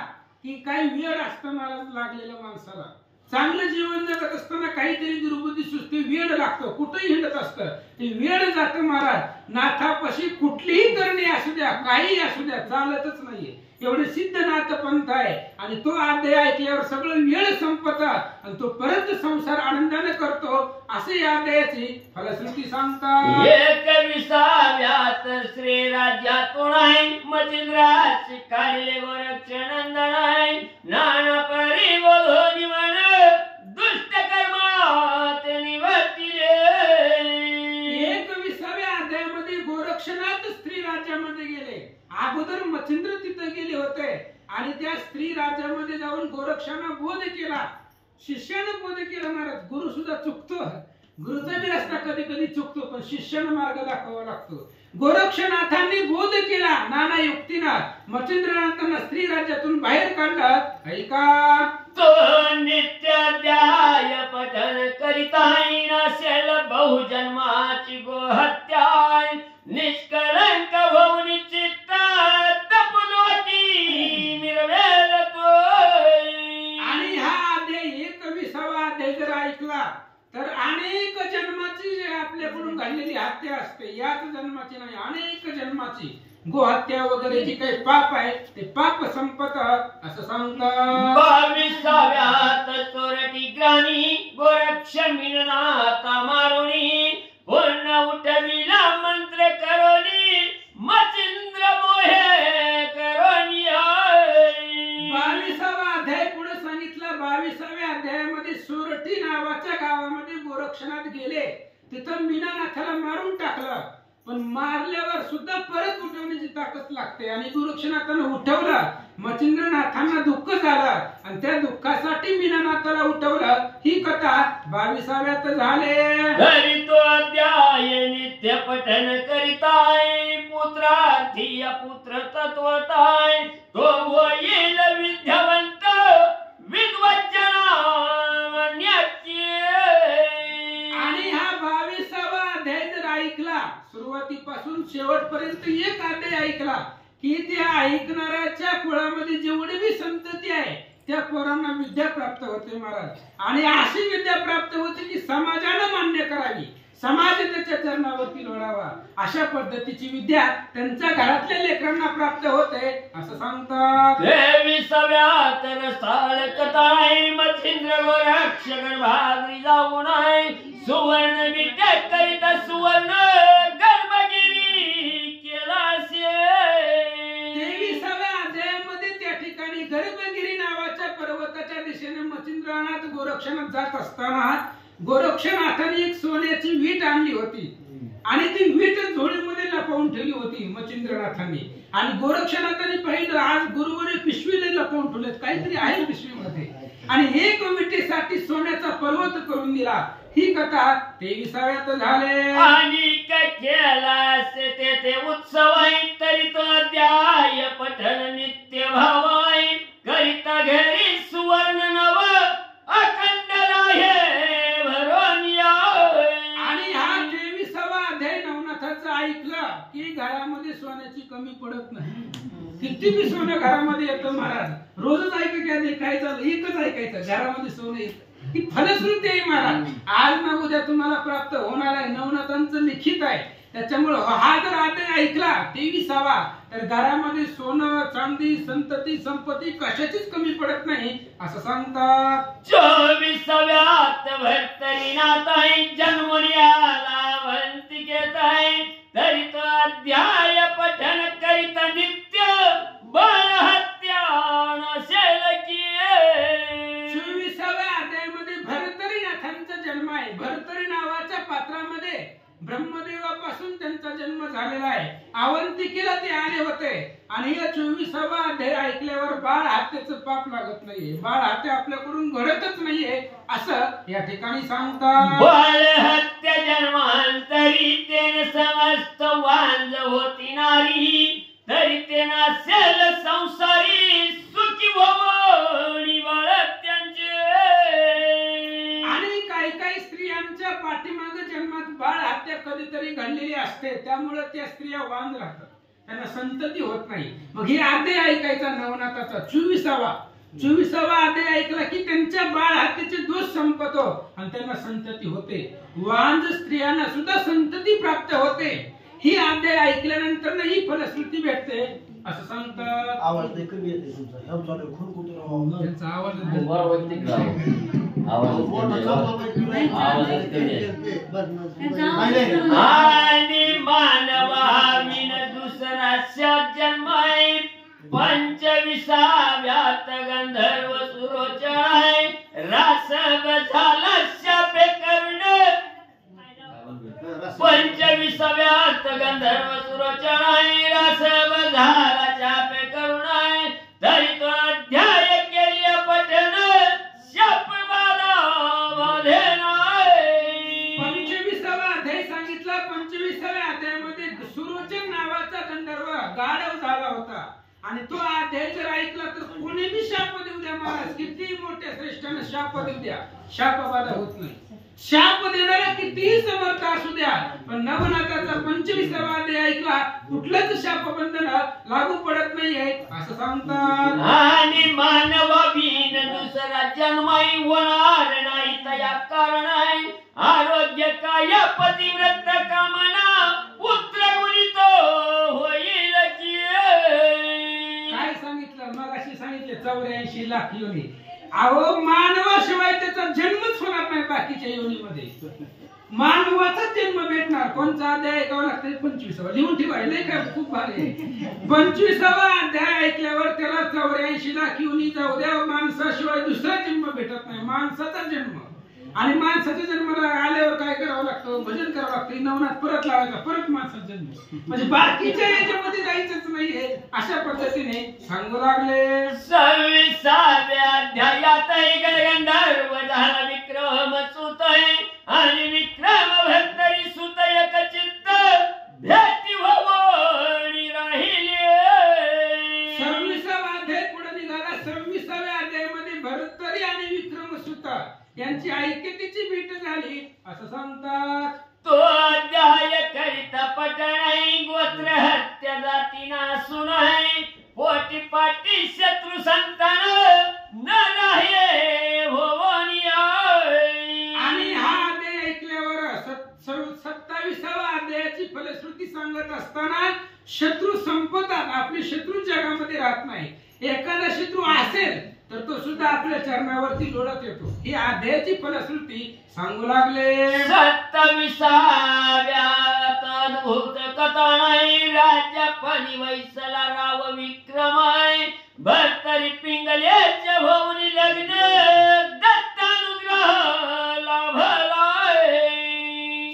की काही वेळ असतं महाराज लागलेल्या माणसाला. चांगलं जीवन जगत असताना काहीतरी दुर्बुद्धी सुस्ती वेळ लागतो. कुठेही हिंडत असतं ते वेळ जातं महाराज. नाथापाशी कुठलीही करणी असू द्या काही असू द्या चालतच नाहीये. एवढे सिद्ध नाथ पंथ आहे आणि तो अध्याय ऐकल्यावर सगळं वेळ संपत आणि तो परत संसार आनंदाने करतो असे या अध्यायाची फलश्रुती सांगतात. 21व्यात श्री राज्यातून मचिंद्राची काढले गोरक्ष नंदन नाना परी बोधोनी म्हण दुष्ट कर्मात निवर्तिले. 21व्या अध्यायामध्ये गोरक्षनाथ स्त्री राज्यामध्ये गेले. अगोदर मच्छिंद्र तिथे गेले होते आणि त्या स्त्री राज्यामध्ये जाऊन गोरक्षांना बोध केला. शिष्याने बोध केला. महाराज गुरु सुद्धा चुकतो. गुरुचा बी रस्ता कधी कधी चुकतो पण शिष्याने मार्ग दाखवावा लागतो. गोरक्षनाथांनी बोध केला नाना युक्तीनं. मच्छिंद्रनाथांना स्त्री राज्यातून बाहेर काढलं. ऐका तो नित्याध्याय पठन करिताही नसेल बहुजन्माची गोहत्या निष्कलंक होऊन चित्त तपलोटी मिरवेल तो. आणि हा अध्याय 21वा अध्याय जर ऐकला तर अनेक जन्माची जे आपल्याकडून घडलेली हत्या असते याच जन्माची नाही अनेक जन्माची गोहत्या वगैरे जी काही पाप आहे ते पाप संपत असं सांगतात. 22व्यात चोरटी ग्राणी गोरक्ष मिळनाता मारुणी पूर्ण उठविला मंत्र करोनी मचिंद्र मोहे करोनी. 22वा अध्याय पुढे सांगितलं. 22व्या अध्यायामध्ये सोरठी नावाच्या गावामध्ये गोरक्षनाथ गेले. तिथं मीनानाथाला मारून टाकलं पण मारल्यावर सुद्धा परत उठवण्याची ताकद लागते आणि गोरक्षनाथानं उठवलं. मच्छिंद्रनाथांना दुःख झालं आणि त्या दुःखासाठी मीनानाथाला उठवलं. ही कथा 22व्यात झाले. तरी तो अध्याय नित्य पठन करिताय पुत्रार्थी पुत्र तत्वताय तो होईल विद्यावंत विद्वज्जना. आणि हा 22वा अध्याय जर ऐकला सुरुवातीपासून शेवटपर्यंत एक अध्याय ऐकला की त्या ऐकणाऱ्याच्या कुळामध्ये जेवढे बी संतती आहे त्या पोरांना विद्या प्राप्त होते महाराज. आणि अशी विद्या प्राप्त होते की समाजानं मान्य करावी समाज त्याच्या चरणावरती लोळावा अशा पद्धतीची विद्या त्यांच्या घरातल्या लेकरांना प्राप्त होते असं सांगतात. 23व्यात रसाळ कथाय मच्छिंद्र गोरक्ष गर्भाग्री जाऊन सुवर्ण विद्या करिता सुवर्ण गर्भगिरी केलासे. 23व्या अध्यायामध्ये त्या ठिकाणी गर्भगिरी नावाच्या पर्वताच्या दिशेने मच्छिंद्रनाथ गोरक्षनाथ जात असताना गोरक्षनाथाने एक सोन्याची वीट आणली होती आणि ती वीट झोळीमध्ये लपवून ठेवली होती मच्छिंद्रनाथांनी. आणि गोरक्षनाथांनी पाहिलं आज गुरुवारी पिशवीने लपवून ठेवलेत काहीतरी आहे पिशवीमध्ये आणि एक विटेसाठी सोन्याचा पर्वत करून दिला. ही कथा 23व्यात झाले. आणि केलास तेथे उत्सव आहे तरी तो अध्याय पठन नित्य भावाय करिता घरी सुवर्ण नव अखंड राहे भरोनिया. आणि हा 23वा अध्याय नवनाथाचा ऐकला की घरामध्ये सोन्याची कमी पडत नाही. किती बी सोनं घरामध्ये येतं महाराज, रोजच ऐकायचं काय झालं एकच ऐकायचं, घरामध्ये सोनं येतं. ही फलश्रुती आहे महाराज. आज ना उद्या तुम्हाला प्राप्त होणार आहे, नवनाथांचं लिखित आहे. त्याच्यामुळं हा जर आदेश ऐकला 23वा तर घरामध्ये सोनं चांदी संतती संपत्ती कशाचीच कमी पडत नाही असं सांगतात. 24व्यात भरतरीनाथ आहे, जन्मून आला वंतिकेत आहे, तरी तो अध्याय पठन करीत नित्य बाळहत्या नसेल की. 24व्या अध्यायामध्ये भरतरीनाथांचा जन्म आहे. भरतरी नावाच्या पात्रामध्ये ब्रह्मदेवापासून त्यांचा जन्म झालेला आहे. अवंतिकेला ते आले होते आणि या 24वा अध्याय ऐकल्यावर बाळ हत्याचं पाप लागत नाहीये, बाळ हत्या आपल्याकडून घडतच नाहीये असं या ठिकाणी सांगतात. बाळहत्या जन्मांतरी तेने समस्त वांज होती नारी, तरी ते नसेल संसारी सुखी भवनी बाळहत्यांचे. आणि काही काही स्त्रियांच्या पाठीमाग जन्मात बाळ हत्या कधीतरी घडलेली असते, त्यामुळे त्या स्त्रिया वांज राहतात, त्यांना संतती होत नाही. मग हे अध्याय ऐकायचा नवनाथाचा 24वा अध्याय ऐकला की त्यांच्या बाळ हत्याचे दोष संपतो आणि त्यांना संतती होते. वांज स्त्रियांना सुद्धा संतती प्राप्त होते. ही अध्याय ऐकल्यानंतर ही फलश्रुती भेटते असं सांगतात. आवाज लय कमी येते तुमचा, ह्याम चालू खून कुठे त्यांचा आवाज आणि मानवाविन दुसरा जन्माय, 25व्यात गंधर्व सुरोचनाय, रास झाला शापे करुण. 25व्यात गंधर्व सुरोचनाय, रास झाला शापे करुणाय, तरी तो अध्याय केली पठन शाप बाधा बाधे नाही. 25वा अध्याय सांगितला. 25व्या अध्यायामध्ये सुरोचन नावाचा गंधर्व गाढव झाला होता आणि तो अध्याय जर ऐकला तर कोणी बी शाप देऊ द्या महाराज, किती मोठ्या श्रेष्ठाने शाप देऊ द्या, शाप बाधा होत नाही. शाप देणारा कितीही समर्थ असू द्या, पण नवनाथाचा 25वा अध्याय ऐकला कुठलंच शापबंधन लागू पडत नाहीये असं सांगतात. आणि मानवाविन दुसरा जन्माई होणार नाही तया कारण आहे, आरोग्य काय पतिव्रत कामना पुत्र गुणित होईल की. काय सांगितलं मग अशी सांगितले 84 लाख योनी. अहो मानवाशिवाय त्याचा जन्मच होणार नाही बाकीच्या योनीमध्ये. मानवाचा जन्म भेटणार. कोणचा अध्याय ऐकावा लागतंय? 25वा. लिहून ठेवायला काय खूप भारी आहे. 25वा अध्याय ऐकल्यावर त्याला 84 लाख योनी जाऊ द्या, माणसाशिवाय दुसरा जन्म भेटत नाही. माणसाचा जन्म आणि माणसाच्या जन्माला आल्यावर काय करावं लागतं? भजन करावं लागतं, नवनाथ परत लावायचा, परत माणसाचा जन्म. म्हणजे बाकीच्या याच्यामध्ये जायचंच नाहीये अशा पद्धतीने सांगू लागले. 26व्या अध्यायात गंधर्व झाला विक्रम सुत आणि विक्रम भरतरी सुत एक चित्त भेटी भवनी राहिले. 26वा अध्याय पुढे निघाला. 26व्या अध्यायामध्ये भरतरी आणि विक्रम सुत यांची ऐक्यतेची भेट झाली असं सांगतात. तो अध्याय करिता पटणाई, गोत्र हत्या जाती नासून आहे, पोटी पाटी शत्रू संतान न राहे भवनी. आणि हा अध्याय ऐकल्यावर 27वा अध्यायाची फलश्रुती सांगत असताना शत्रू संपतात, आपले शत्रू जगामध्ये राहत नाही. एखादा शत्रू असेल तर तो सुद्धा आपल्या चरणावरती लोळत येतो. ही अध्यायाची फलश्रुती सांगू लागले. 27व्यात अद्भुत कथाय, राजा पाणी वैसला राव विक्रमाय, भरतरी पिंगल्याच्या भवनी लग्न दत्तानुग्रह लाभलाय.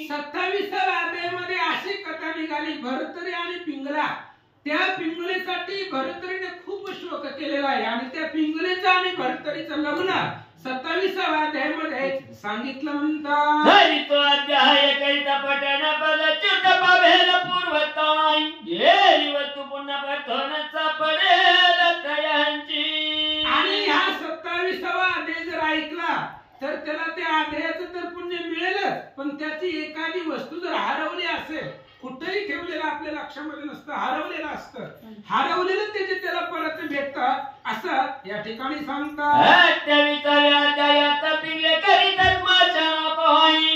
27व्या अध्यायामध्ये अशी कथा निघाली. भरतरी आणि पिंगला, त्या पिंगलेसाठी भरतरीने खूप शोक केलेला आहे आणि त्या पिंगलेचं आणि भरतरीचं लग्न 27व्या अध्यायामध्ये सांगितलं म्हणतात. तरी तो अध्याय करिता पठण पद च्युत पाभेल पूर्वताय, गेली वस्तू पुन्हा पठणचा पडेल त्रयांची. आणि हा 27वा अध्याय जर ऐकला तर त्याला त्या अध्यायाचं तर पुण्य मिळेलच, पण त्याची एखादी वस्तू जर हरवली असेल, कुठेही ठेवलेलं आपल्या लक्षामध्ये नसतं, हरवलेलं असतं, ठिकाणी सांगतात 28व्या अध्यायात पिंगले करीतच माझ्या नको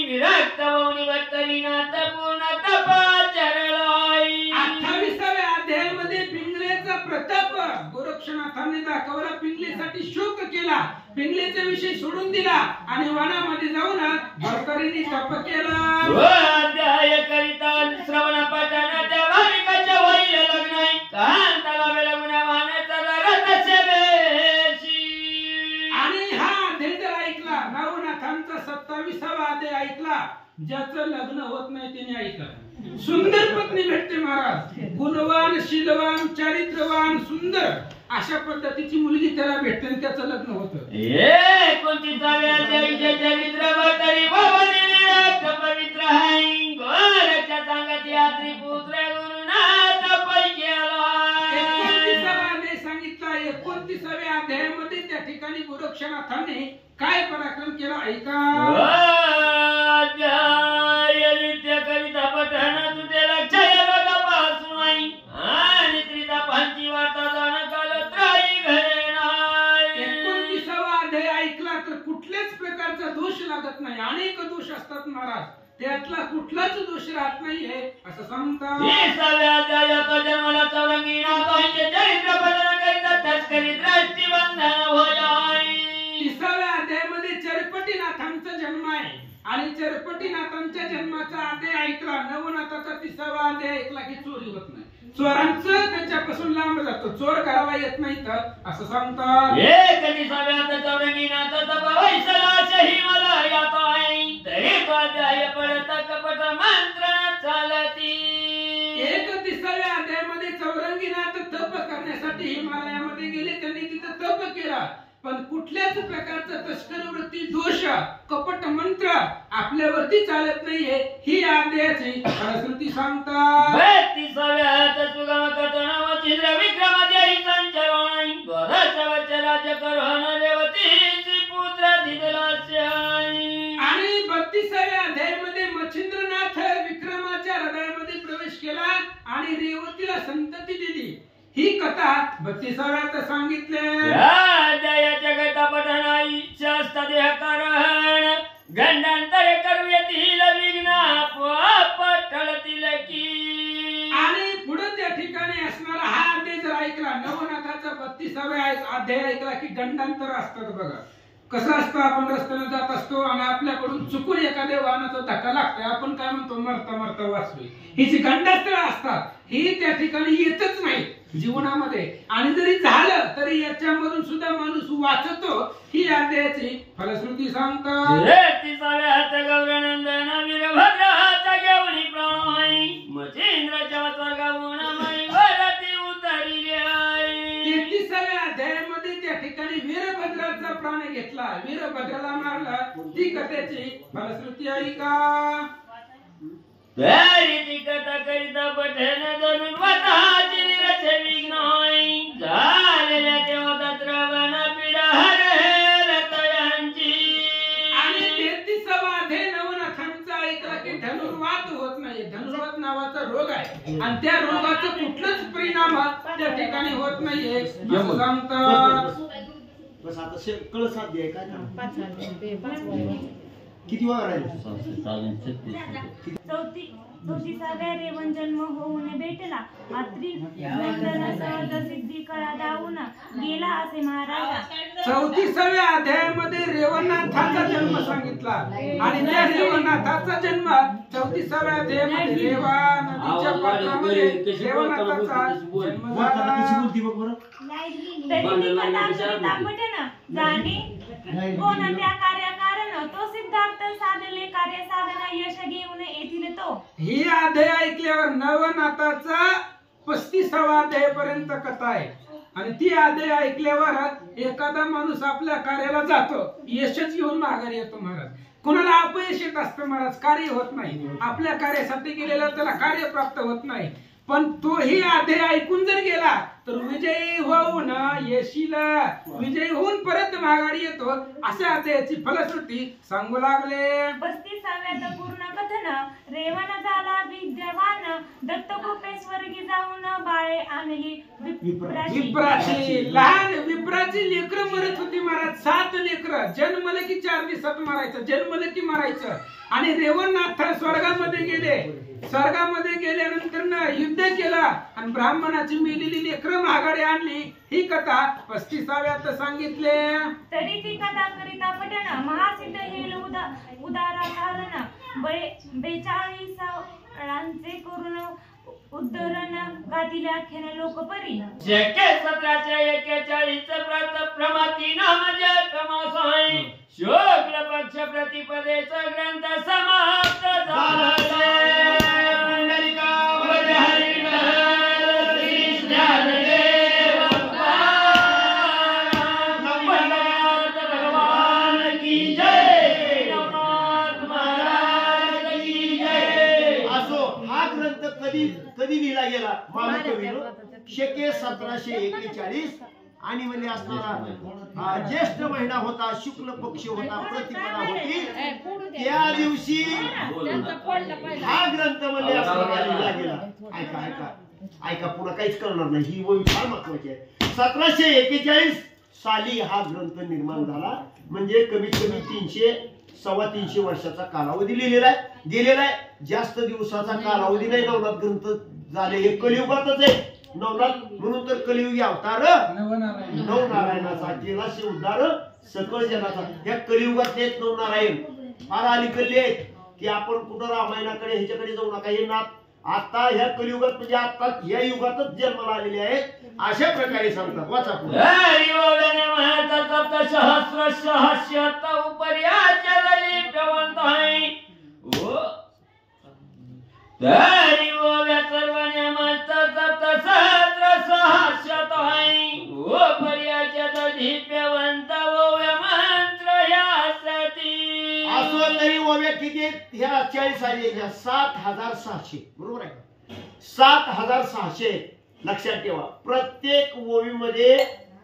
विरक्त होऊन बत्तरीनाथ पूर्ण तपाचरलाय 28व्या अध्यायामध्ये पिंगलेचा प्रताप गोरक्षनाथाने दाखवला पिंगलेसाठी शोक केला पिंगलेचा विषय सोडून दिला आणि वनामध्ये जाऊन भरतरीने तप केला अध्याय करिता श्रवण पठण त्या भाविकाच्या होईल लग्न कांताला वेळगुण्या मानाचा रथ सेवेशी आणि हा अध्याय जर ऐकला नवनाथांचा 27वा अध्याय ऐकला ज्याचं लग्न होत नाही त्याने ऐकलं सुंदर पत्नी भेटते महाराज गुणवान शीलवान चारित्रवान सुंदर अशा पद्धतीची मुलगी त्याला भेटते आणि त्याचं लग्न होतं 29व्या अध्यायाचे चरित्र भरतरी भवानी निराक्त पवित्र आहे गोरक्षा सांगत यात्री पुत्र गुरुनाथ पैकी आला 29वा अध्याय सांगितला 29व्या अध्यायामध्ये त्या ठिकाणी गोरक्षनाथाने काय पराक्रम केला ऐका अध्याय नित्य करिता पठण तुझे लक्ष योगापासून आहे आणि त्रितापांची वार्ता जाण काल त्राई घरे नाही 29वा अध्याय ऐकला तर कुठल्याच प्रकारचा दोष लागत नाही अनेक दोष असतात महाराज त्यातला कुठलाच दोष राहत नाहीये असं सांगतात 30व्या अध्यायात जन्माला चौरंगी नाथांचे चरित्र पठण करिता तस्करी दृष्टिबंधन होय 30व्या अध्यायामध्ये चरपटीनाथांचा जन्म आहे आणि चरपटीनाथांच्या जन्माचा अध्याय ऐकला नवनाथाचा 30वा अध्याय ऐकला की चोरी होत नाही चोरांचं त्याच्यापासून लांब जातो चोर घराला येत नाही तर असं सांगतात 31व्या चौरंगी नाथ तपवैसलाशही मला यात आहे तरी अध्याय पडत कपट मंत्र चालती 31व्या अध्यायामध्ये चौरंगीनाथ तप करण्यासाठी हिमालयामध्ये गेले त्यांनी तिथं तप केला पण कुठल्याच प्रकारचा तस्कर वृत्ती दोष कपट मंत्र आपल्यावरती चालत नाहीये ही अध्यायाची फलश्रुती सांगतात 32व्या सुगम कथन वचिंद्र विक्रमाद्याही संचरण गोरक्षवच राज्य करहन रेवतीची पुत्र दिदलास्याई आणि 32व्या अध्यायामध्ये मच्छिंद्रनाथ विक्रमाच्या हृदयामध्ये प्रवेश केला आणि रेवतीला संतती दिली ही कथा 32व्यात सांगितले अध्यायाच्या कथा पठना इच्छा असता देहकरण गंडांतर करूयतील विघ्न पटळतील की आणि पुढे त्या ठिकाणी असणारा हा अध्याय जर ऐकला नवनाथाचा 32व्या अध्याय ऐकला की गंडांतर असतात बघा कसं असतं आपण रस्त्याने जात असतो आणि आपल्याकडून चुकून एखाद्या वाहनाचा धक्का लागतोय आपण काय म्हणतो मरता मरता वाचलोय ही जी गंडास्त्र असतात ही त्या ठिकाणी येतच नाही जीवनामध्ये आणि जरी झालं तरी याच्यामधून सुद्धा माणूस वाचतो ही अध्यायाची फलश्रुती सांगतात 33व्या गौरनंदन वीरभद्राचा घेऊन प्राण मच्छिंद्राच्या स्वर्गाहून मणिवरती उतरिले 33व्या अध्यायामध्ये त्या ठिकाणी वीरभद्राचा प्राण घेतला वीरभद्राला मारला ती कथेची फलश्रुती ऐका तरी ती कथा करिता पठण धरून वताची निरच विघ्न होई झालेल्या देवता त्रवण पीडा हरेल तयांची आणि 33वा अध्याय नवनाथांचा ऐकला की धनुर्वात होत नाही धनुर्वात नावाचा रोग आहे आणि त्या रोगाचा कुठलाच परिणाम त्या ठिकाणी होत नाहीये असं सांगतात बस आता कळस साध्य आहे काय किती वार राहिले 34व्या रेवण जन्म होऊन भेटला अत्री सहज सिद्धी कळा दावून गेला असे महाराज 34व्या अध्यायामध्ये रेवणनाथाचा जन्म सांगितला आणि त्या रेवणनाथाचा जन्म 34व्या अध्यायामध्ये रेवा नदीच्या पात्रामध्ये रेवणनाथाचा जन्म वार्ताला कशी झाला बोलती बघ बरं तरी ती कथा करिता पठण जाणे कोणत्या कार्याकारण तो सिद्धार्थ साधले कार्य साधना यश घेऊन येतील तो ही अध्याय ऐकल्यावर नवनाथाचा 35वा अध्यायापर्यंत कथा आहे आणि ती अध्याय ऐकल्यावर एखादा माणूस आपल्या कार्याला जातो यशच घेऊन माघारी येतो महाराज कोणाला अपयश येत असतं महाराज कार्य होत नाही आपल्या कार्यासाठी गेलेला त्याला कार्य प्राप्त होत नाही पण तोही अध्याय ऐकून जर गेला तर विजयी होऊन येशीला विजयी होऊन परत माघारी येतो अशा अध्यायाची फलश्रुती सांगू लागले 35व्यात पूर्ण कथन रेवण झाला विद्यवान दत्तकृपेश्वरगी जाऊन बाळे आणली विप्राची लहान पिंपराची लेकरं मरत होती महाराज, 7 लेकरं. जन्मलं की 4 दिवसात मारायचं, जन्मलं की मारायचं. आणि रेवणनाथ स्वर्गामध्ये गेले. स्वर्गामध्ये गेल्यानंतर ना युद्ध केला आणि ब्राह्मणाची मेलेली लेकरं महागाडी आणली. ही कथा 35व्यात सांगितले. तरी ती कथा करिता पटन महासिद्ध हेल उदाहरण 42 करून उद्धरण गातील आख्यान लोकपरी. जेके 1741 व्रत प्रमाती नाम जपमासाई शुक्ल पक्ष प्रतिपदेचा ग्रंथ समाप्त झाला. कधी लिहिला गेला महाकवीनं शके 1741 आणि म्हणजे असणारा ज्येष्ठ महिना होता, शुक्ल पक्ष होता, प्रतिपदा होती. त्या दिवशी हा ग्रंथ म्हणजे असणारा लिहिला गेला. ऐका ऐका ऐका, पुन्हा काहीच करणार नाही, ही ओळख फार महत्वाची आहे. 1741 साली हा ग्रंथ निर्माण झाला. म्हणजे कमीत कमी 300-325 वर्षाचा कालावधी लिहिलेला आहे, गेलेला आहे. जास्त दिवसाचा कालावधी नाही. नवनाथ ग्रंथ झाले हे कलियुगातच आहे. नवनाथ म्हणून तर कलियुगी अवतार नवनारायणाचा केला शे उद्धार सकळ जगाचा. ह्या कलियुगात आहेत नवनारायण, फार अलीकडले आहेत की आपण कुठं रामायणाकडे ह्याच्याकडे जाऊ नका. हे नाथ आता ह्या कलियुगात म्हणजे आता ह्या युगातच जन्माला आलेले आहेत, अशा प्रकारे सांगतात. वाचा ह्या 40 आली 7600 बरोबर आहे. 7600 लक्षात ठेवा. प्रत्येक ओवीमध्ये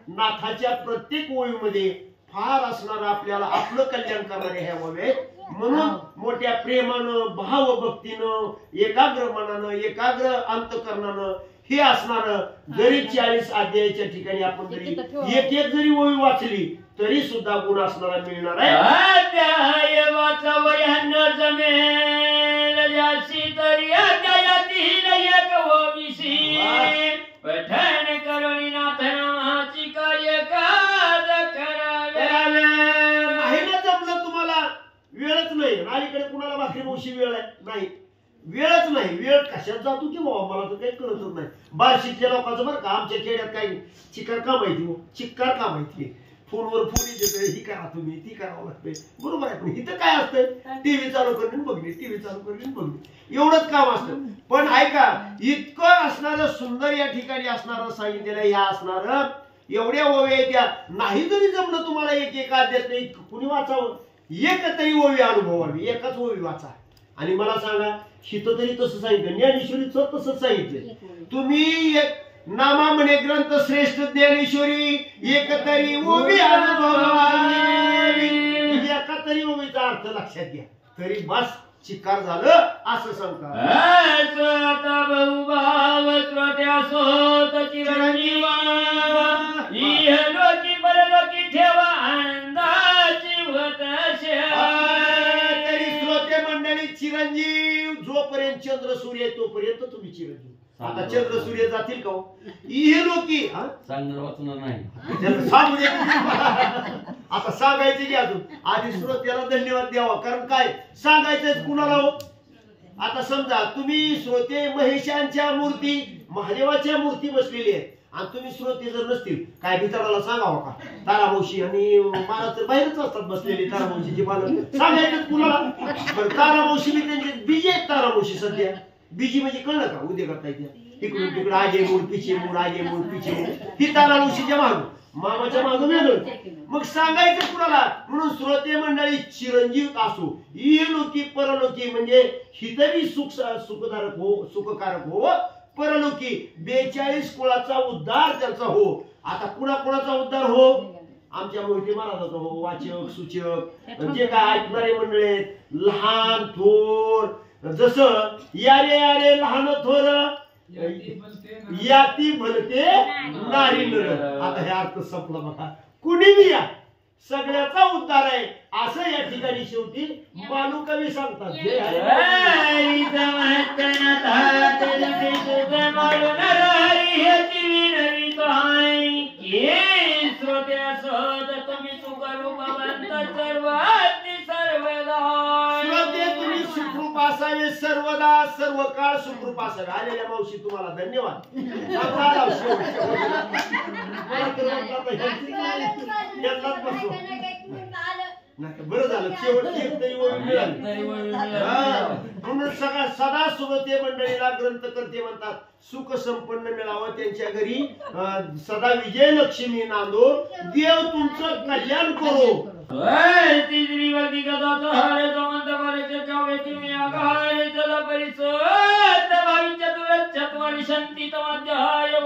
नाथाच्या प्रत्येक ओवीमध्ये फार असणार आपल्याला आपलं कल्याण करणारे ह्या ओव्या. म्हणून मोठ्या प्रेमानं भावभक्तीनं एकाग्र मनानं एकाग्र अंतकरणानं हे असणार. जरी 40 अध्यायाच्या ठिकाणी आपण जरी एक एक जरी ओवी वाचली तरी सुद्धा गुण असणारा मिळणार आहे. अध्याय वाचवयान जमेल जासी तरी अध्यायातील एक ओवीसी पठण करुणी नाथ नामाची कार्य करावे. नाही ना जमलं तुम्हाला, वेळच नाही. अलीकडे कुणाला भाकरी मावशी वेळ आहे नाही, वेळच नाही. वेळ कशात जातो की बाबा मला तर काही कळतच नाही. बार्शीतल्या लोकांचं बरं का, आमच्या खेड्यात काही चिकार का माहिती, चिक्कार का माहिती, फोनवर फोन येते, ही करा तुम्ही ती करावं लागतंय. बरोबर आहे. पण इथं काय असतं, टीव्ही चालू करणे बघणे, टीव्ही चालू करणे बघणे, एवढंच काम असतं. पण ऐका, इतकं असणारं सुंदर या ठिकाणी असणारं सांगितलेलं ह्या असणारं एवढ्या ओव्या त्या. नाही जरी जमलं तुम्हाला एक एक अध्यात नाही कुणी वाचावं, एक तरी ओवी अनुभवावी, एकच ओवी वाचा. आणि मला सांगा, हिथं तरी तसं सांगितलं, ज्ञानेश्वरीचं तसंच सांगितलं. तुम्ही एक नामा म्हणे ग्रंथ श्रेष्ठ ज्ञानेश्वरी एक तरी ओवी अनुभवावी. एका तरी ओवीचा अर्थ लक्षात घ्या तरी बस चिकार झालं असं सांगतात. बहुभाव श्रोत्या सोत चिरंजीवा इहलोकी परलोकी ठेवा आनंदाची व्रत. तरी श्रोते मंडळी चिरंजीव जोपर्यंत चंद्र सूर्य तोपर्यंत तुम्ही चिरंजीव. आता चंद्र सूर्य जातील का हे लोकी सांगणार वाचणार नाही. आता सांगायचं की अजून आधी श्रोत्याला धन्यवाद द्यावा. कारण काय सांगायचं कुणाला हो. आता समजा तुम्ही श्रोते महेशांच्या मूर्ती महादेवाच्या मूर्ती बसलेली आहेत आणि तुम्ही श्रोते जर नसतील काय भितराला सांगावं का. तारामावशी आणि मला तर बाहेरच असतात बसलेली तारामावशीची बालक. सांगायचं कुणाला. पण तारामावशी मी त्यांचे बीजे आहेत. तारामावशी सध्या बीजी म्हणजे कळलं का उद्या करता येते. इकडून तिकडे आगे मूळ पिछे मूळ आगे मूळ पिछे मूळ ही तारामावशीच्या माग मामाच्या माग वेगळं. मग सांगायचं कुणाला. म्हणून श्रोते मंडळी चिरंजीव असो इहलोकी परलोकी म्हणजे हितरी सुखकारक हो सुखकारक हो परलोकी 42 कुळाचा उद्धार त्यांचा हो. आता कुणाचा उद्धार हो. आमच्या मोठे महाराजाचा हो. वाचक सूचक जे काय ऐकणारे मंडळी लहान थोर जसं यारे यारे लहान थोर याती भलते नारी नर. आता हे अर्थ संपला बघा. कुणी बी या, सगळ्याचा उद्धार आहे असं या ठिकाणी शेवटी मानू कवी सांगतात. जे तुम्ही सुखरूप सर्वदा तुम्ही सुखरूप असावे सर्वदा, सर्व काळ सुखरूप असावे. आलेल्या मावशी तुम्हाला धन्यवाद. बरं झालं शेवटची एक तरी ओळ मिळाली. म्हणून सदा सुगते मंडळीला ग्रंथकर्ते म्हणतात. सुख संपन्न मिळावं त्यांच्या घरी, सदा विजय लक्ष्मी नांदो, देव तुमचं कल्याण करो. तिसरी वर्दी गदाचा हार जमंत करायचे कावे तुम्ही आगाय चला परिसर भावी चतुर चत्वारी शांती तमाध्याय